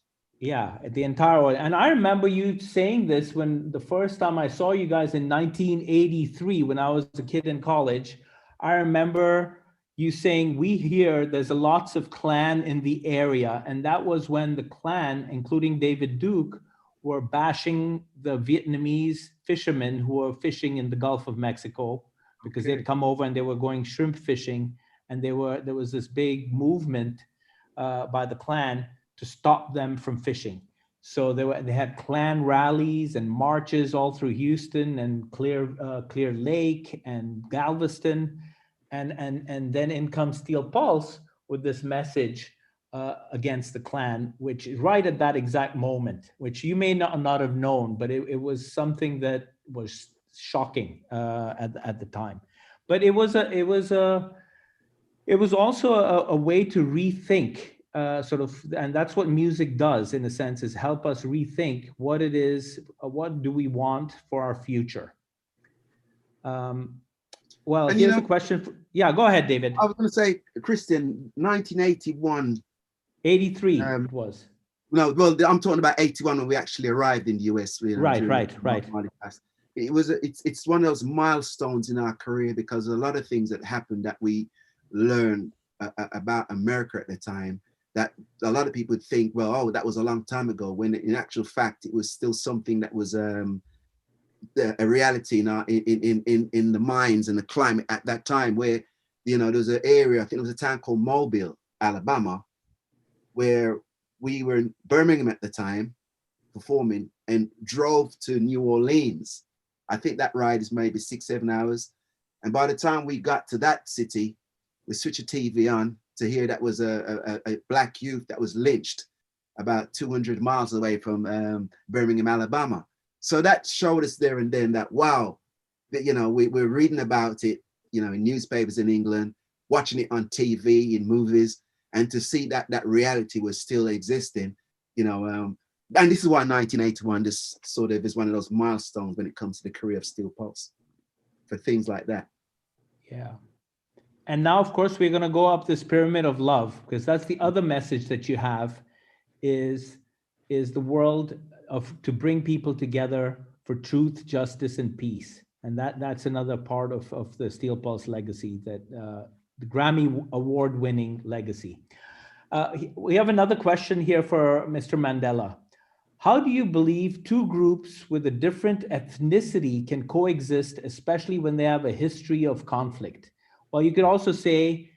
Yeah, the entire audience. And I remember you saying this when the first time I saw you guys in 1983, when I was a kid in college. I remember you saying, "We hear there's lots of Klan in the area." And that was when the Klan, including David Duke, were bashing the Vietnamese fishermen who were fishing in the Gulf of Mexico, because they'd come over and they were going shrimp fishing. And there was this big movement by the Klan to stop them from fishing. So they had Klan rallies and marches all through Houston and Clear Lake and Galveston. And then in comes Steel Pulse with this message against the Klan, which is right at that exact moment, which you may not have known, but it was something that was shocking at the time. But it was also a way to rethink, and that's what music does, in a sense, is help us rethink what it is, what do we want for our future. Here's a question. Yeah, go ahead, David. I was going to say, Christian, 1981. 83 it was. No, well, I'm talking about 81 when we actually arrived in the US. Right. It's one of those milestones in our career, because a lot of things that happened that we learned about America at the time, that a lot of people would think, well, oh, that was a long time ago, when in actual fact it was still something that was a reality in the minds and the climate at that time, where there was an area, I think it was a town called Mobile, Alabama, where we were in Birmingham at the time performing, and drove to New Orleans. I think that ride is maybe 6-7 hours. And by the time we got to that city, we switched the TV on to hear that was a Black youth that was lynched. about 200 miles away from Birmingham, Alabama. So that showed us there and then that, wow, that, you know, we're reading about it, you know, in newspapers in England, watching it on TV, in movies, and to see that that reality was still existing, you know, and this is why 1981, this sort of is one of those milestones when it comes to the career of Steel Pulse, for things like that. Yeah. And now, of course, we're going to go up this pyramid of love, because that's the other message that you have is the world of to bring people together for truth, justice, and peace. And that's another part of the Steel Pulse legacy, that the Grammy award-winning legacy. We have another question here for Mr. Mandela. How do you believe two groups with a different ethnicity can coexist, especially when they have a history of conflict? Well, you could also say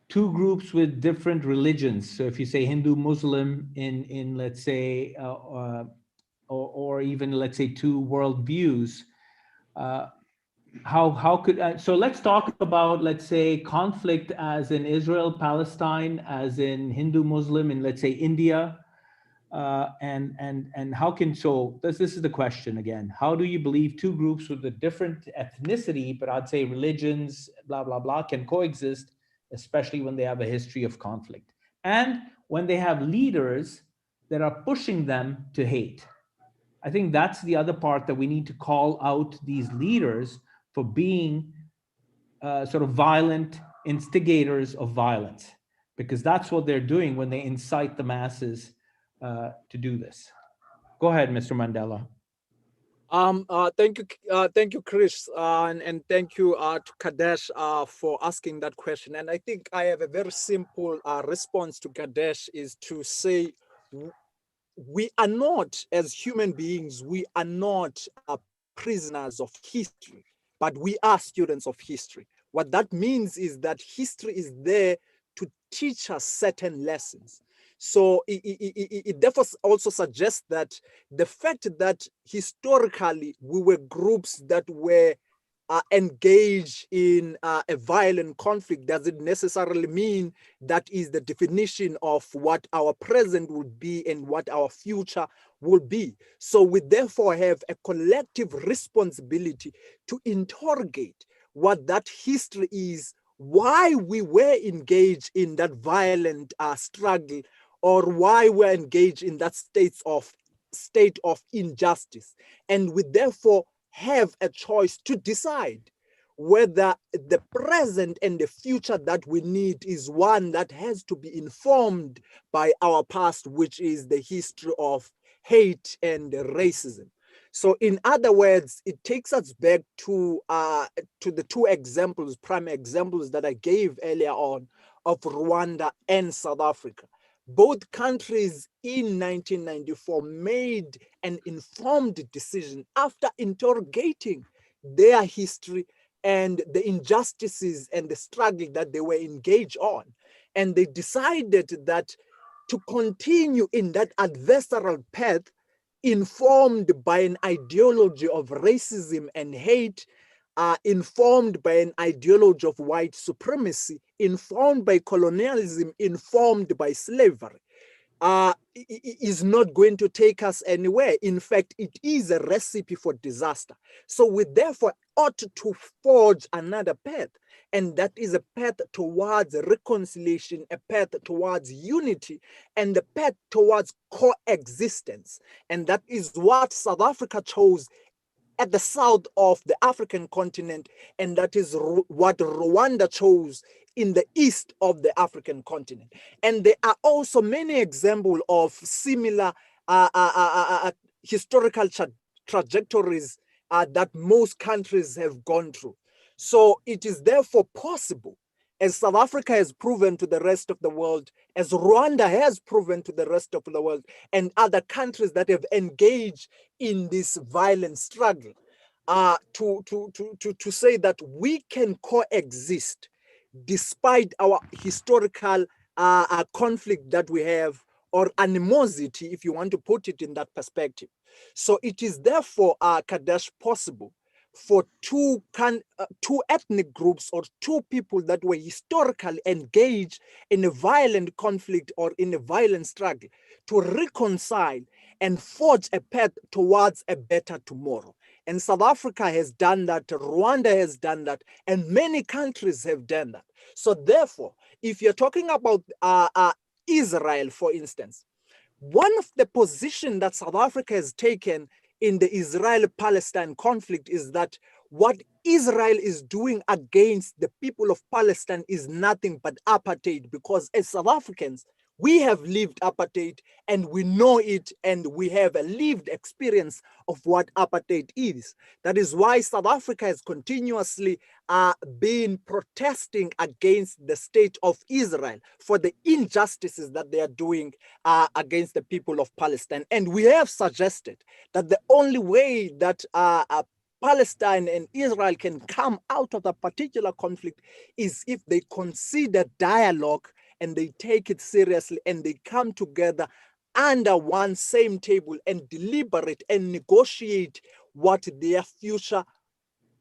two groups with different religions. So if you say Hindu, Muslim in let's say, or even let's say two worldviews, how could, so let's talk about, let's say, conflict as in Israel, Palestine, as in Hindu, Muslim, in let's say India. And how can, so this is the question again, how do you believe two groups with a different ethnicity, but I'd say religions, blah, blah, blah, can coexist, especially when they have a history of conflict and when they have leaders that are pushing them to hate? I think that's the other part, that we need to call out these leaders for being sort of violent instigators of violence, because that's what they're doing when they incite the masses to do this. Go ahead, Mr. Mandela. Thank you, Chris, and thank you to Kadesh for asking that question. And I think I have a very simple response to Kadesh, is to say, we are not, as human beings, we are not prisoners of history, but we are students of history. What that means is that history is there to teach us certain lessons. So it therefore also suggests that the fact that historically we were groups that were engaged in a violent conflict doesn't necessarily mean that is the definition of what our present would be and what our future will be. So we therefore have a collective responsibility to interrogate what that history is, why we were engaged in that violent struggle, or why we're engaged in that state of injustice. And we therefore have a choice to decide whether the present and the future that we need is one that has to be informed by our past, which is the history of hate and racism. So in other words, it takes us back to the two examples, prime examples that I gave earlier on, of Rwanda and South Africa. Both countries in 1994 made an informed decision after interrogating their history and the injustices and the struggle that they were engaged on. And they decided that to continue in that adversarial path, informed by an ideology of racism and hate, informed by an ideology of white supremacy, informed by colonialism, informed by slavery, is not going to take us anywhere. In fact, it is a recipe for disaster. So we therefore ought to forge another path, and that is a path towards reconciliation, a path towards unity, and a path towards coexistence. And that is what South Africa chose at the south of the African continent, and that is what Rwanda chose in the east of the African continent. And there are also many examples of similar historical trajectories that most countries have gone through. So it is therefore possible, as South Africa has proven to the rest of the world, as Rwanda has proven to the rest of the world, and other countries that have engaged in this violent struggle, to say that we can coexist despite our historical conflict that we have, or animosity, if you want to put it in that perspective. So it is therefore, Kadesh, possible for two ethnic groups or two people that were historically engaged in a violent conflict or in a violent struggle to reconcile and forge a path towards a better tomorrow. And South Africa has done that, Rwanda has done that, and many countries have done that. So therefore, if you're talking about Israel, for instance, one of the positions that South Africa has taken in the Israel-Palestine conflict is that what Israel is doing against the people of Palestine is nothing but apartheid, because as South Africans, we have lived apartheid and we know it, and we have a lived experience of what apartheid is. That is why South Africa has continuously been protesting against the state of Israel for the injustices that they are doing against the people of Palestine. And we have suggested that the only way that Palestine and Israel can come out of that particular conflict is if they consider dialogue and they take it seriously and they come together under one same table and deliberate and negotiate what their future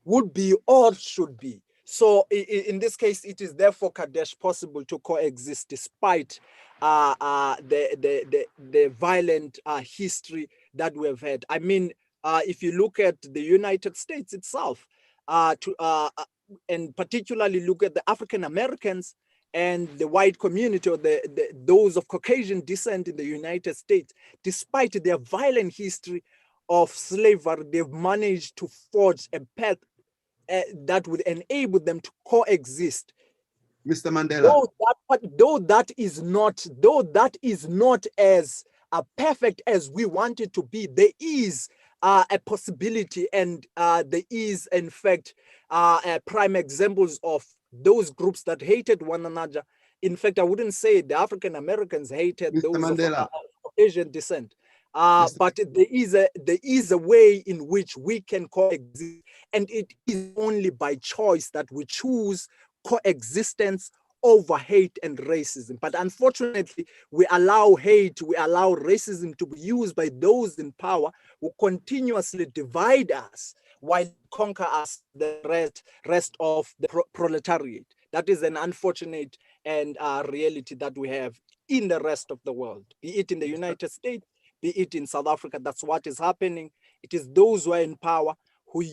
would be or should be. So in this case, it is therefore, Kadesh, possible to coexist despite the violent history that we have had. I mean, if you look at the United States itself, and particularly look at the African Americans and the white community, or those of Caucasian descent in the United States, despite their violent history of slavery, they've managed to forge a path that would enable them to coexist. Mr. Mandela. Though that is not as perfect as we want it to be, there is a possibility, and there is, in fact, prime examples of those groups that hated one another. In fact, I wouldn't say the African Americans hated Mr. those Mandela. of Asian descent. But there is a way in which we can coexist, and it is only by choice that we choose coexistence over hate and racism. But unfortunately, we allow hate, we allow racism to be used by those in power who continuously divide us while conquer us, the rest of the proletariat. That is an unfortunate and reality that we have in the rest of the world, be it in the United States, be it in South Africa. That's what is happening. It is those who are in power who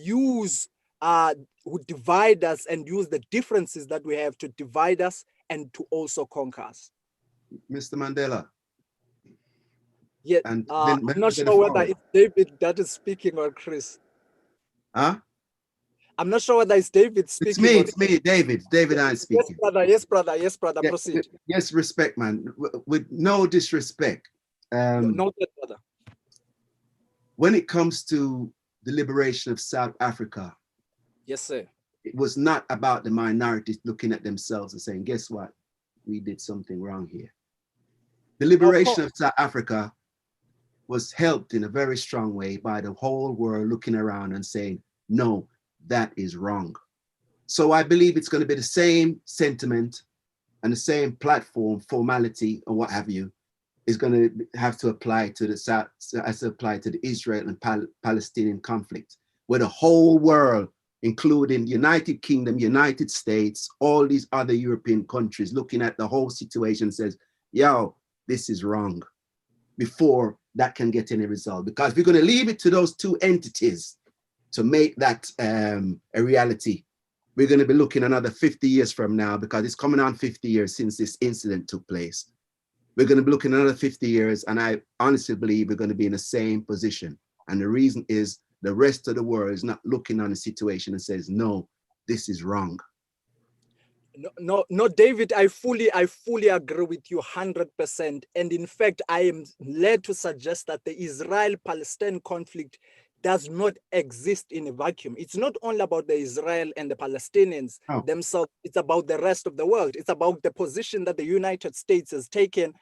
who divide us and use the differences that we have to divide us and to also conquer us. Mr. Mandela. Yeah, And I'm not sure whether it's David that is speaking or Chris. Huh? I'm not sure whether it's David speaking. It's me, David. David, I'm speaking. Yes, brother. Yeah, proceed. Yes, respect, man. With no disrespect. No, brother. When it comes to the liberation of South Africa, yes, sir, it was not about the minorities looking at themselves and saying, guess what? We did something wrong here. The liberation of South Africa was helped in a very strong way by the whole world looking around and saying, no, that is wrong. So I believe it's going to be the same sentiment and the same platform, formality, and what have you, is going to have to apply to the South, as applied to the Israel and Palestinian conflict, where the whole world, including the United Kingdom, United States, all these other European countries, looking at the whole situation, says, yo, this is wrong, before that can get any result. Because we're going to leave it to those two entities to make that a reality. We're going to be looking another 50 years from now, because it's coming on 50 years since this incident took place. We're going to be looking another 50 years, and I honestly believe we're going to be in the same position. And the reason is the rest of the world is not looking on the situation and says, no, this is wrong. No, David, I fully agree with you 100%. And in fact, I am led to suggest that the Israel-Palestine conflict does not exist in a vacuum. It's not only about the Israel and the Palestinians themselves. It's about the rest of the world. It's about the position that the United States has taken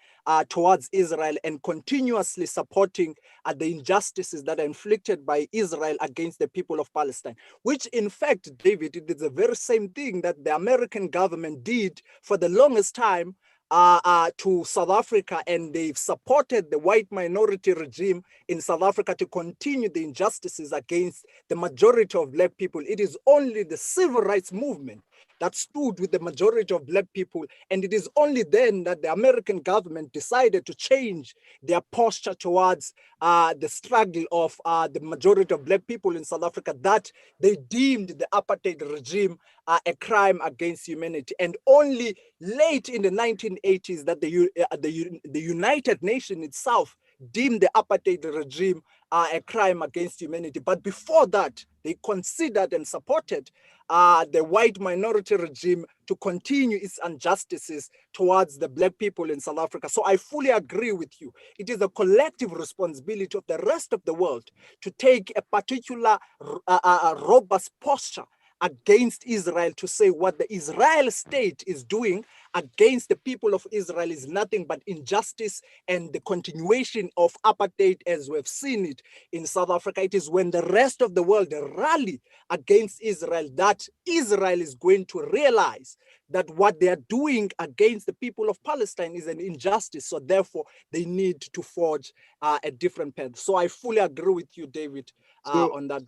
towards Israel and continuously supporting the injustices that are inflicted by Israel against the people of Palestine, which in fact, David, it is the very same thing that the American government did for the longest time to South Africa, and they've supported the white minority regime in South Africa to continue the injustices against the majority of Black people. It is only the civil rights movement that stood with the majority of Black people, and it is only then that the American government decided to change their posture towards the struggle of the majority of Black people in South Africa, that they deemed the apartheid regime a crime against humanity. And only late in the 1980s that the United Nations itself deemed the apartheid regime a crime against humanity. But before that, they considered and supported the white minority regime to continue its injustices towards the Black people in South Africa. So I fully agree with you. It is a collective responsibility of the rest of the world to take a particular robust posture against Israel, to say what the Israel state is doing against the people of Israel is nothing but injustice and the continuation of apartheid as we've seen it in South Africa. It is when the rest of the world rally against Israel that Israel is going to realize that what they are doing against the people of Palestine is an injustice. So therefore, they need to forge a different path. So I fully agree with you, David, on that.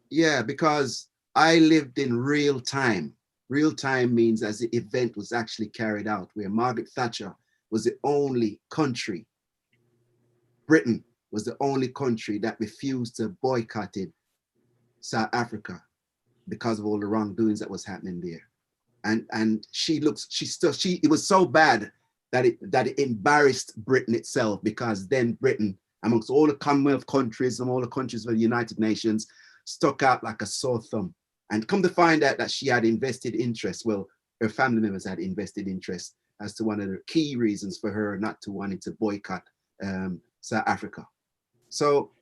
Yeah, because I lived in real time. Real time means as the event was actually carried out, where Margaret Thatcher was the only country, Britain was the only country that refused to boycott South Africa because of all the wrongdoings that was happening there. And it was so bad that it embarrassed Britain itself, because then Britain, amongst all the Commonwealth countries and all the countries of the United Nations, stuck out like a sore thumb. And come to find out that she had invested interest. Well, her family members had invested interest as to one of the key reasons for her not to wanting to boycott South Africa. So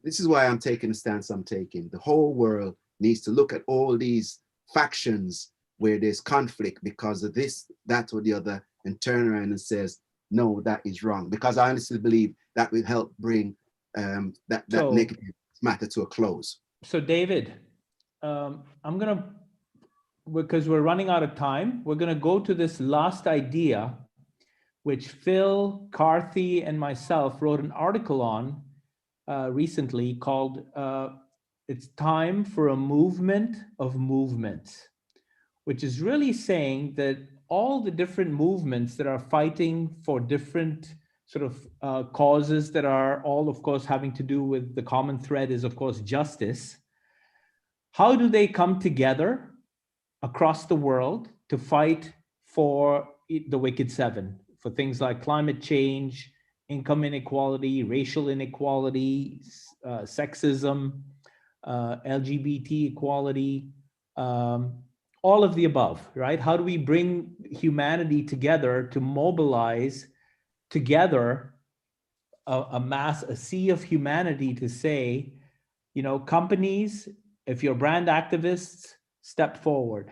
this is why I'm taking the stance I'm taking. The whole world needs to look at all these factions where there's conflict because of this, that, or the other, and turn around and says, no, that is wrong. Because I honestly believe that will help bring that negative matter to a close. So David, I'm gonna, because we're running out of time, we're gonna go to this last idea, which Phil, Carthy, and myself wrote an article on recently called "It's Time for a Movement of Movements," which is really saying that all the different movements that are fighting for different sort of causes that are all, of course, having to do with the common thread is, of course, justice. How do they come together across the world to fight for the Wicked Seven, for things like climate change, income inequality, racial inequality, sexism, LGBT equality, all of the above, right? How do we bring humanity together to mobilize together a sea of humanity to say, you know, companies, if you're brand activists, step forward.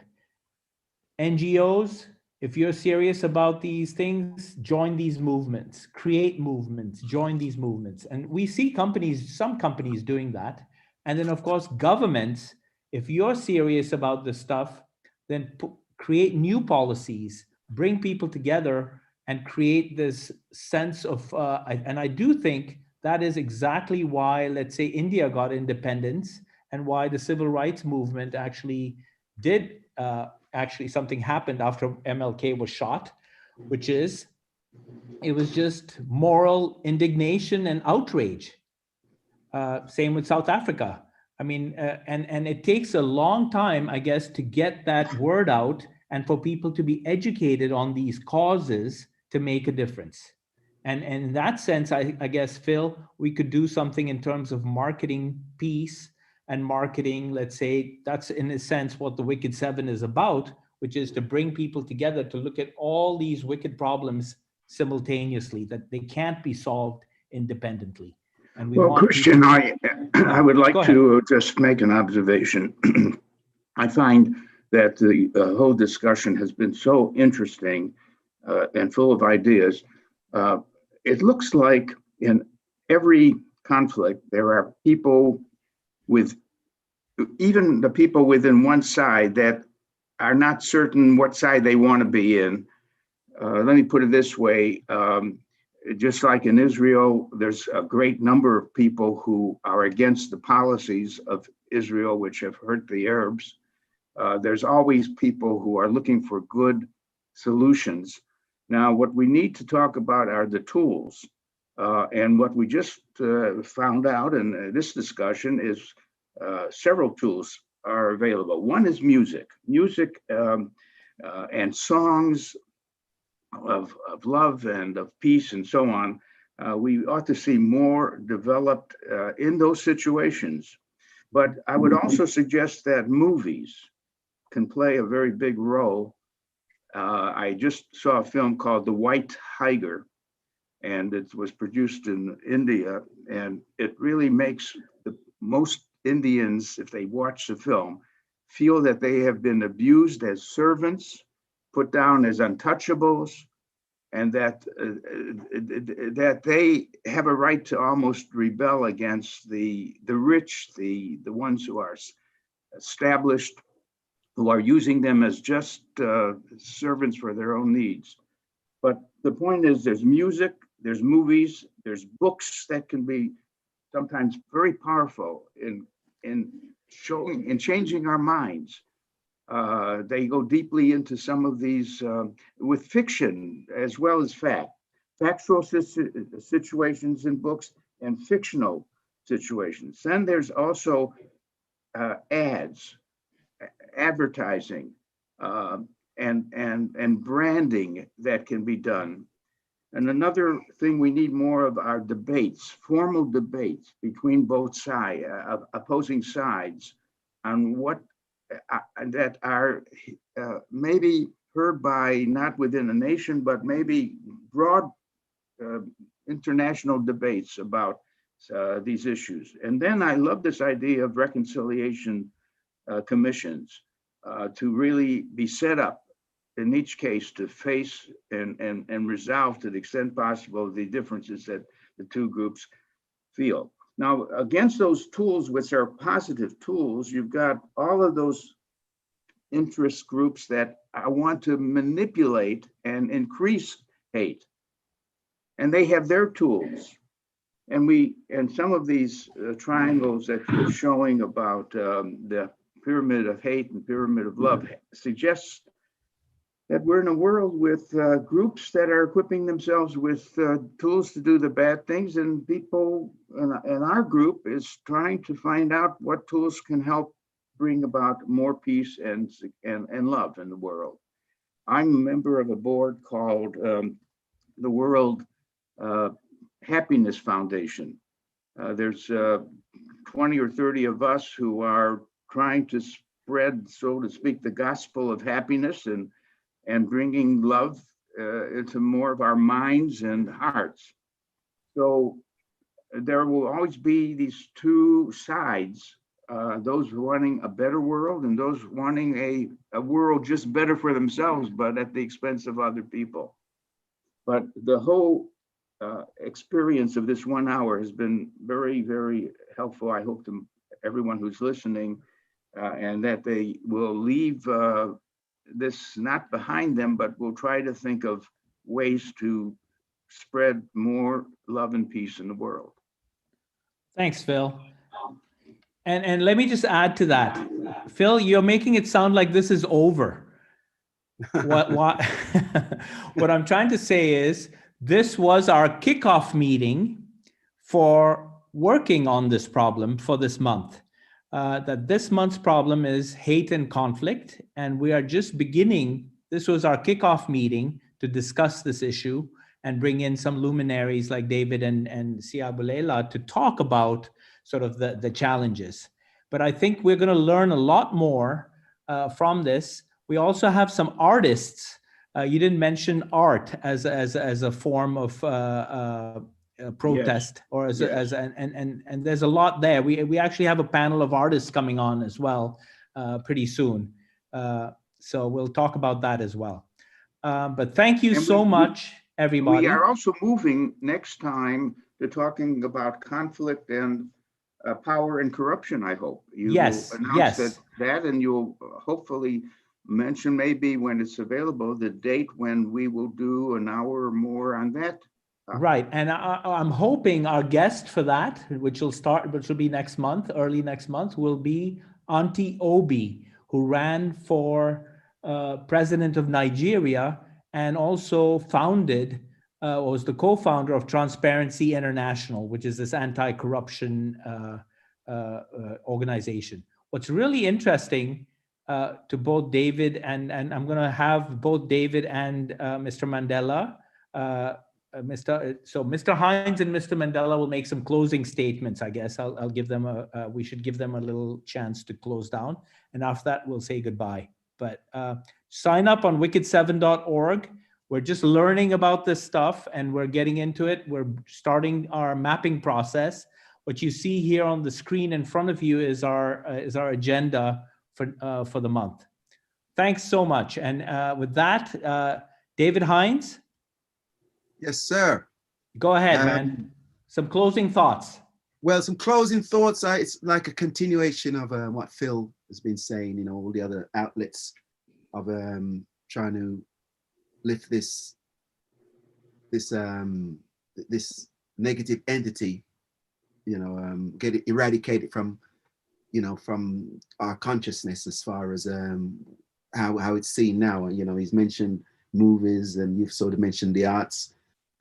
NGOs, if you're serious about these things, join these movements, create movements, join these movements. And we see companies, some companies doing that. And then of course, governments, if you're serious about this stuff, then create new policies, bring people together and create this sense of, and I do think that is exactly why, let's say, India got independence and why the civil rights movement actually did, actually something happened after MLK was shot, which is, it was just moral indignation and outrage. Same with South Africa. I mean, and it takes a long time, I guess, to get that word out and for people to be educated on these causes to make a difference. And in that sense, I guess, Phil, we could do something in terms of marketing peace and marketing, let's say, that's in a sense what the Wicked Seven is about, which is to bring people together to look at all these wicked problems simultaneously, that they can't be solved independently. And we well, Christian, I would like to just make an observation. I find that the whole discussion has been so interesting and full of ideas. It looks like in every conflict, there are people with, even the people within one side that are not certain what side they want to be in. let me put it this way. Just like in Israel, there's a great number of people who are against the policies of Israel, which have hurt the Arabs. There's always people who are looking for good solutions. Now, what we need to talk about are the tools. And what we just found out in this discussion is several tools are available. One is music and songs of love and of peace and so on. We ought to see more developed in those situations. But I would also suggest that movies can play a very big role. I just saw a film called The White Tiger, and it was produced in India, and it really makes most Indians, if they watch the film, feel that they have been abused as servants, put down as untouchables, and that they have a right to almost rebel against the rich, the ones who are established, who are using them as just servants for their own needs. But the point is, there's music, there's movies, there's books that can be sometimes very powerful in showing and changing our minds. They go deeply into some of these with fiction as well as factual situations in books and fictional situations. Then there's also ads, advertising, and branding that can be done. And another thing we need more of are debates, formal debates between both sides, opposing sides, on what that are maybe heard by not within a nation, but maybe broad international debates about these issues. And then I love this idea of reconciliation commissions to really be set up in each case to face and resolve to the extent possible the differences that the two groups feel. Now, against those tools, which are positive tools, you've got all of those interest groups that want to manipulate and increase hate. And they have their tools. And some of these triangles that you're showing about the pyramid of hate and pyramid of love suggests that we're in a world with groups that are equipping themselves with tools to do the bad things, and people in our group is trying to find out what tools can help bring about more peace and love in the world. I'm a member of a board called the World Happiness Foundation. There's 20 or 30 of us who are trying to spread, so to speak, the gospel of happiness and bringing love into more of our minds and hearts. So there will always be these two sides, those wanting a better world and those wanting a world just better for themselves, but at the expense of other people. But the whole experience of this 1 hour has been very, very helpful. I hope to everyone who's listening, and that they will leave this not behind them, but will try to think of ways to spread more love and peace in the world. Thanks, Phil. And let me just add to that. Phil, you're making it sound like this is over. What I'm trying to say is this was our kickoff meeting for working on this problem for this month. That this month's problem is hate and conflict, and we are just beginning. This was our kickoff meeting to discuss this issue and bring in some luminaries like David and Siyabulela to talk about sort of the challenges. But I think we're going to learn a lot more from this. We also have some artists. You didn't mention art as a form of protest, yes. Or and there's a lot there. We actually have a panel of artists coming on as well pretty soon. So we'll talk about that as well. But thank you so much, everybody. We are also moving next time to talking about conflict and power and corruption, I hope. You yes, will announce that, and you'll hopefully mention maybe when it's available, the date when we will do an hour or more on that? Right, and I'm hoping our guest for that, which will be next month, early next month, will be Auntie Obi, who ran for president of Nigeria and also was the co-founder of Transparency International, which is this anti-corruption organization. What's really interesting to both David and I'm going to have both David and Mr. Mandela. Mr. Hinds and Mr. Mandela will make some closing statements. I guess I'll give them we should give them a little chance to close down, and after that we'll say goodbye. But sign up on wicked7.org. We're just learning about this stuff and we're getting into it. We're starting our mapping process. What you see here on the screen in front of you is our agenda for the month. Thanks so much. And with that, David Hinds. Yes, sir. Go ahead, man. Some closing thoughts. Well, some closing thoughts. It's like a continuation of what Phil has been saying, all the other outlets of trying to lift this negative entity, get it eradicated from our consciousness as far as how it's seen now. He's mentioned movies and you've sort of mentioned the arts.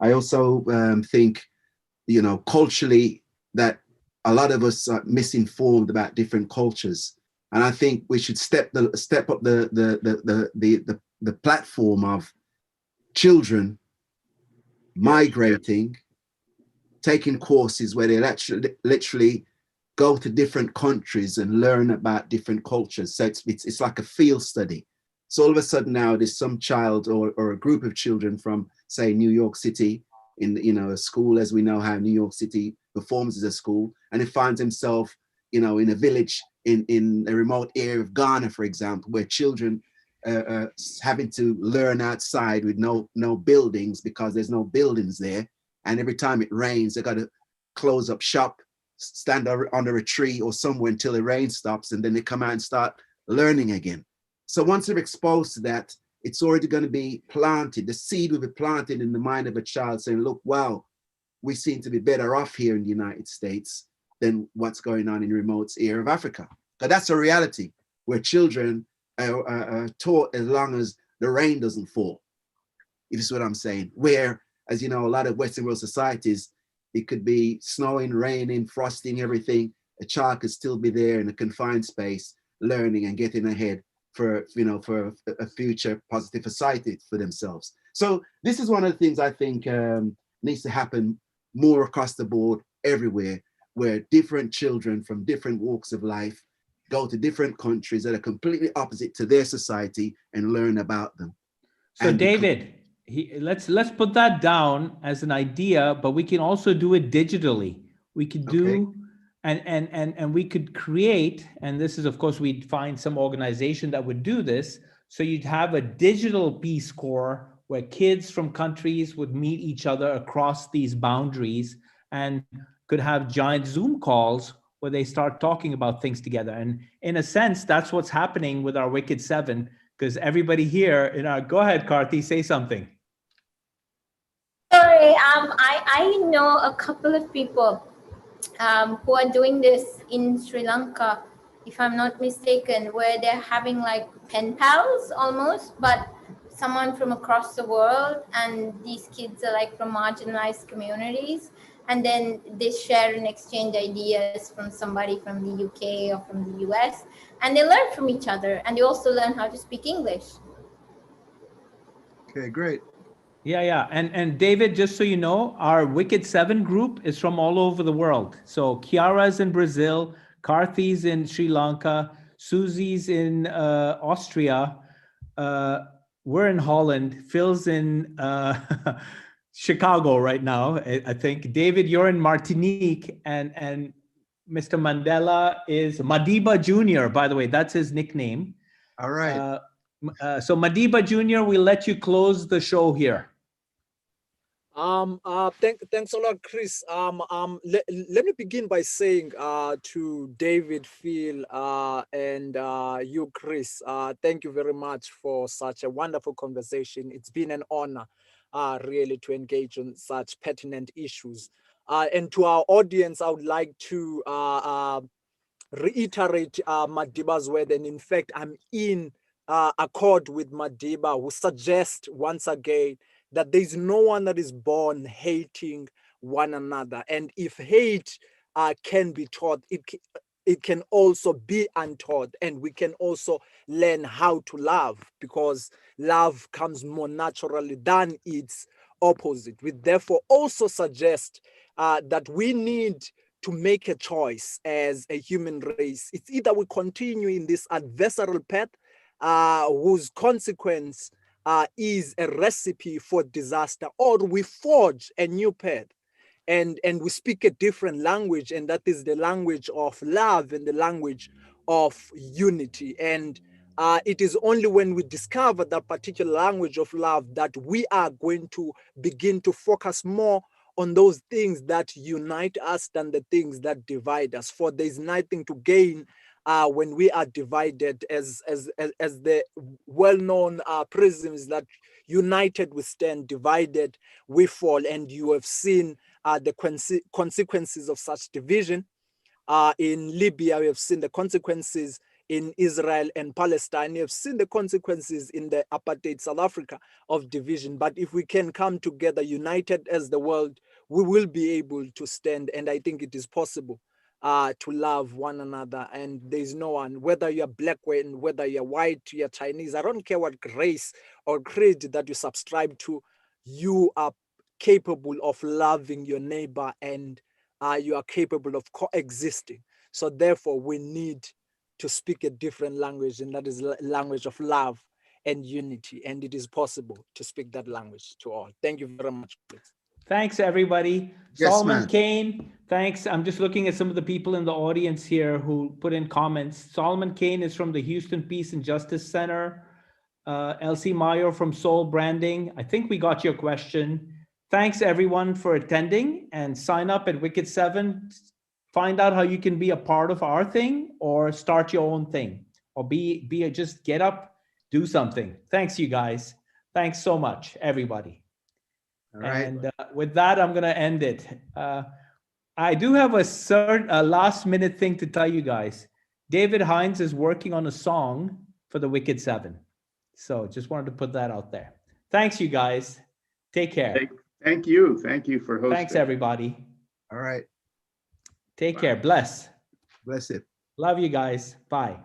I also think, culturally, that a lot of us are misinformed about different cultures, and I think we should step up the platform of children migrating, taking courses where they literally go to different countries and learn about different cultures. So it's like a field study. So all of a sudden now there's some child or a group of children from, say, New York City in a school, as we know how New York City performs as a school, and it finds himself in a village in a remote area of Ghana, for example, where children having to learn outside with no buildings because there's no buildings there, and every time it rains they got to close up shop, stand under a tree or somewhere until the rain stops, and then they come out and start learning again. So once they're exposed to that, it's already going to be planted. The seed will be planted in the mind of a child saying, look, wow, we seem to be better off here in the United States than what's going on in the remote area of Africa. But that's a reality where children are taught as long as the rain doesn't fall. If you see what I'm saying. Where, as you know, a lot of Western world societies, it could be snowing, raining, frosting, everything. A child could still be there in a confined space, learning and getting ahead for a future positive society for themselves. So this is one of the things I think needs to happen more across the board everywhere, where different children from different walks of life go to different countries that are completely opposite to their society and learn about them. So and David, let's put that down as an idea, but we can also do it digitally. We could do and we could create, and this is, of course, we'd find some organization that would do this. So you'd have a digital Peace Corps where kids from countries would meet each other across these boundaries and could have giant Zoom calls where they start talking about things together. And in a sense, that's what's happening with our Wicked Seven, because everybody here go ahead, Karthi, say something. Sorry, I know a couple of people who are doing this in Sri Lanka, if I'm not mistaken, where they're having like pen pals almost, but someone from across the world, and these kids are like from marginalized communities, and then they share and exchange ideas from somebody from the UK or from the US, and they learn from each other, and they also learn how to speak English. Okay, great. Yeah. And David, just so you know, our Wicked Seven group is from all over the world. So Kiara's in Brazil, Karthi's in Sri Lanka, Susie's in Austria, we're in Holland, Phil's in Chicago right now, I think. David, you're in Martinique, and Mr. Mandela is Madiba Jr., by the way, that's his nickname. All right. So Madiba Jr., we'll let you close the show here. Thanks a lot, Chris. Let me begin by saying to David, Phil, and you, Chris, thank you very much for such a wonderful conversation. It's been an honor, really, to engage on such pertinent issues. And to our audience, I would like to reiterate Madiba's word, and in fact, I'm in accord with Madiba, who suggests once again that there is no one that is born hating one another. And if hate can be taught, it can also be untaught, and we can also learn how to love, because love comes more naturally than its opposite. We therefore also suggest that we need to make a choice as a human race. It's either we continue in this adversarial path, whose consequence is a recipe for disaster, or we forge a new path and we speak a different language, and that is the language of love and the language of unity. And it is only when we discover that particular language of love that we are going to begin to focus more on those things that unite us than the things that divide us. For there is nothing to gain when we are divided, as the well-known prism is that united we stand, divided we fall. And you have seen the consequences of such division. In Libya, we have seen the consequences. In Israel and Palestine, you have seen the consequences in the apartheid South Africa of division. But if we can come together, united as the world, we will be able to stand. And I think it is possible to love one another. And there's no one, whether you're black, whether you're white, you're Chinese, I don't care what race or creed that you subscribe to, you are capable of loving your neighbor, and you are capable of coexisting. So therefore, we need to speak a different language, and that is language of love and unity. And it is possible to speak that language to all. Thank you very much. Thanks, everybody. Yes, Solomon man. Kane, thanks. I'm just looking at some of the people in the audience here who put in comments. Solomon Kane is from the Houston Peace and Justice Center. Elsie Mayo from Soul Branding. I think we got your question. Thanks, everyone, for attending, and sign up at Wicked 7. Find out how you can be a part of our thing, or start your own thing, or just get up, do something. Thanks, you guys. Thanks so much, everybody. All right. And with that, I'm going to end it. I do have a last minute thing to tell you guys. David Hinds is working on a song for the Wicked 7. So just wanted to put that out there. Thanks, you guys. Take care. Thank you. Thank you for hosting. Thanks, everybody. All right. Take care. Bless. Bless it. Love you guys. Bye.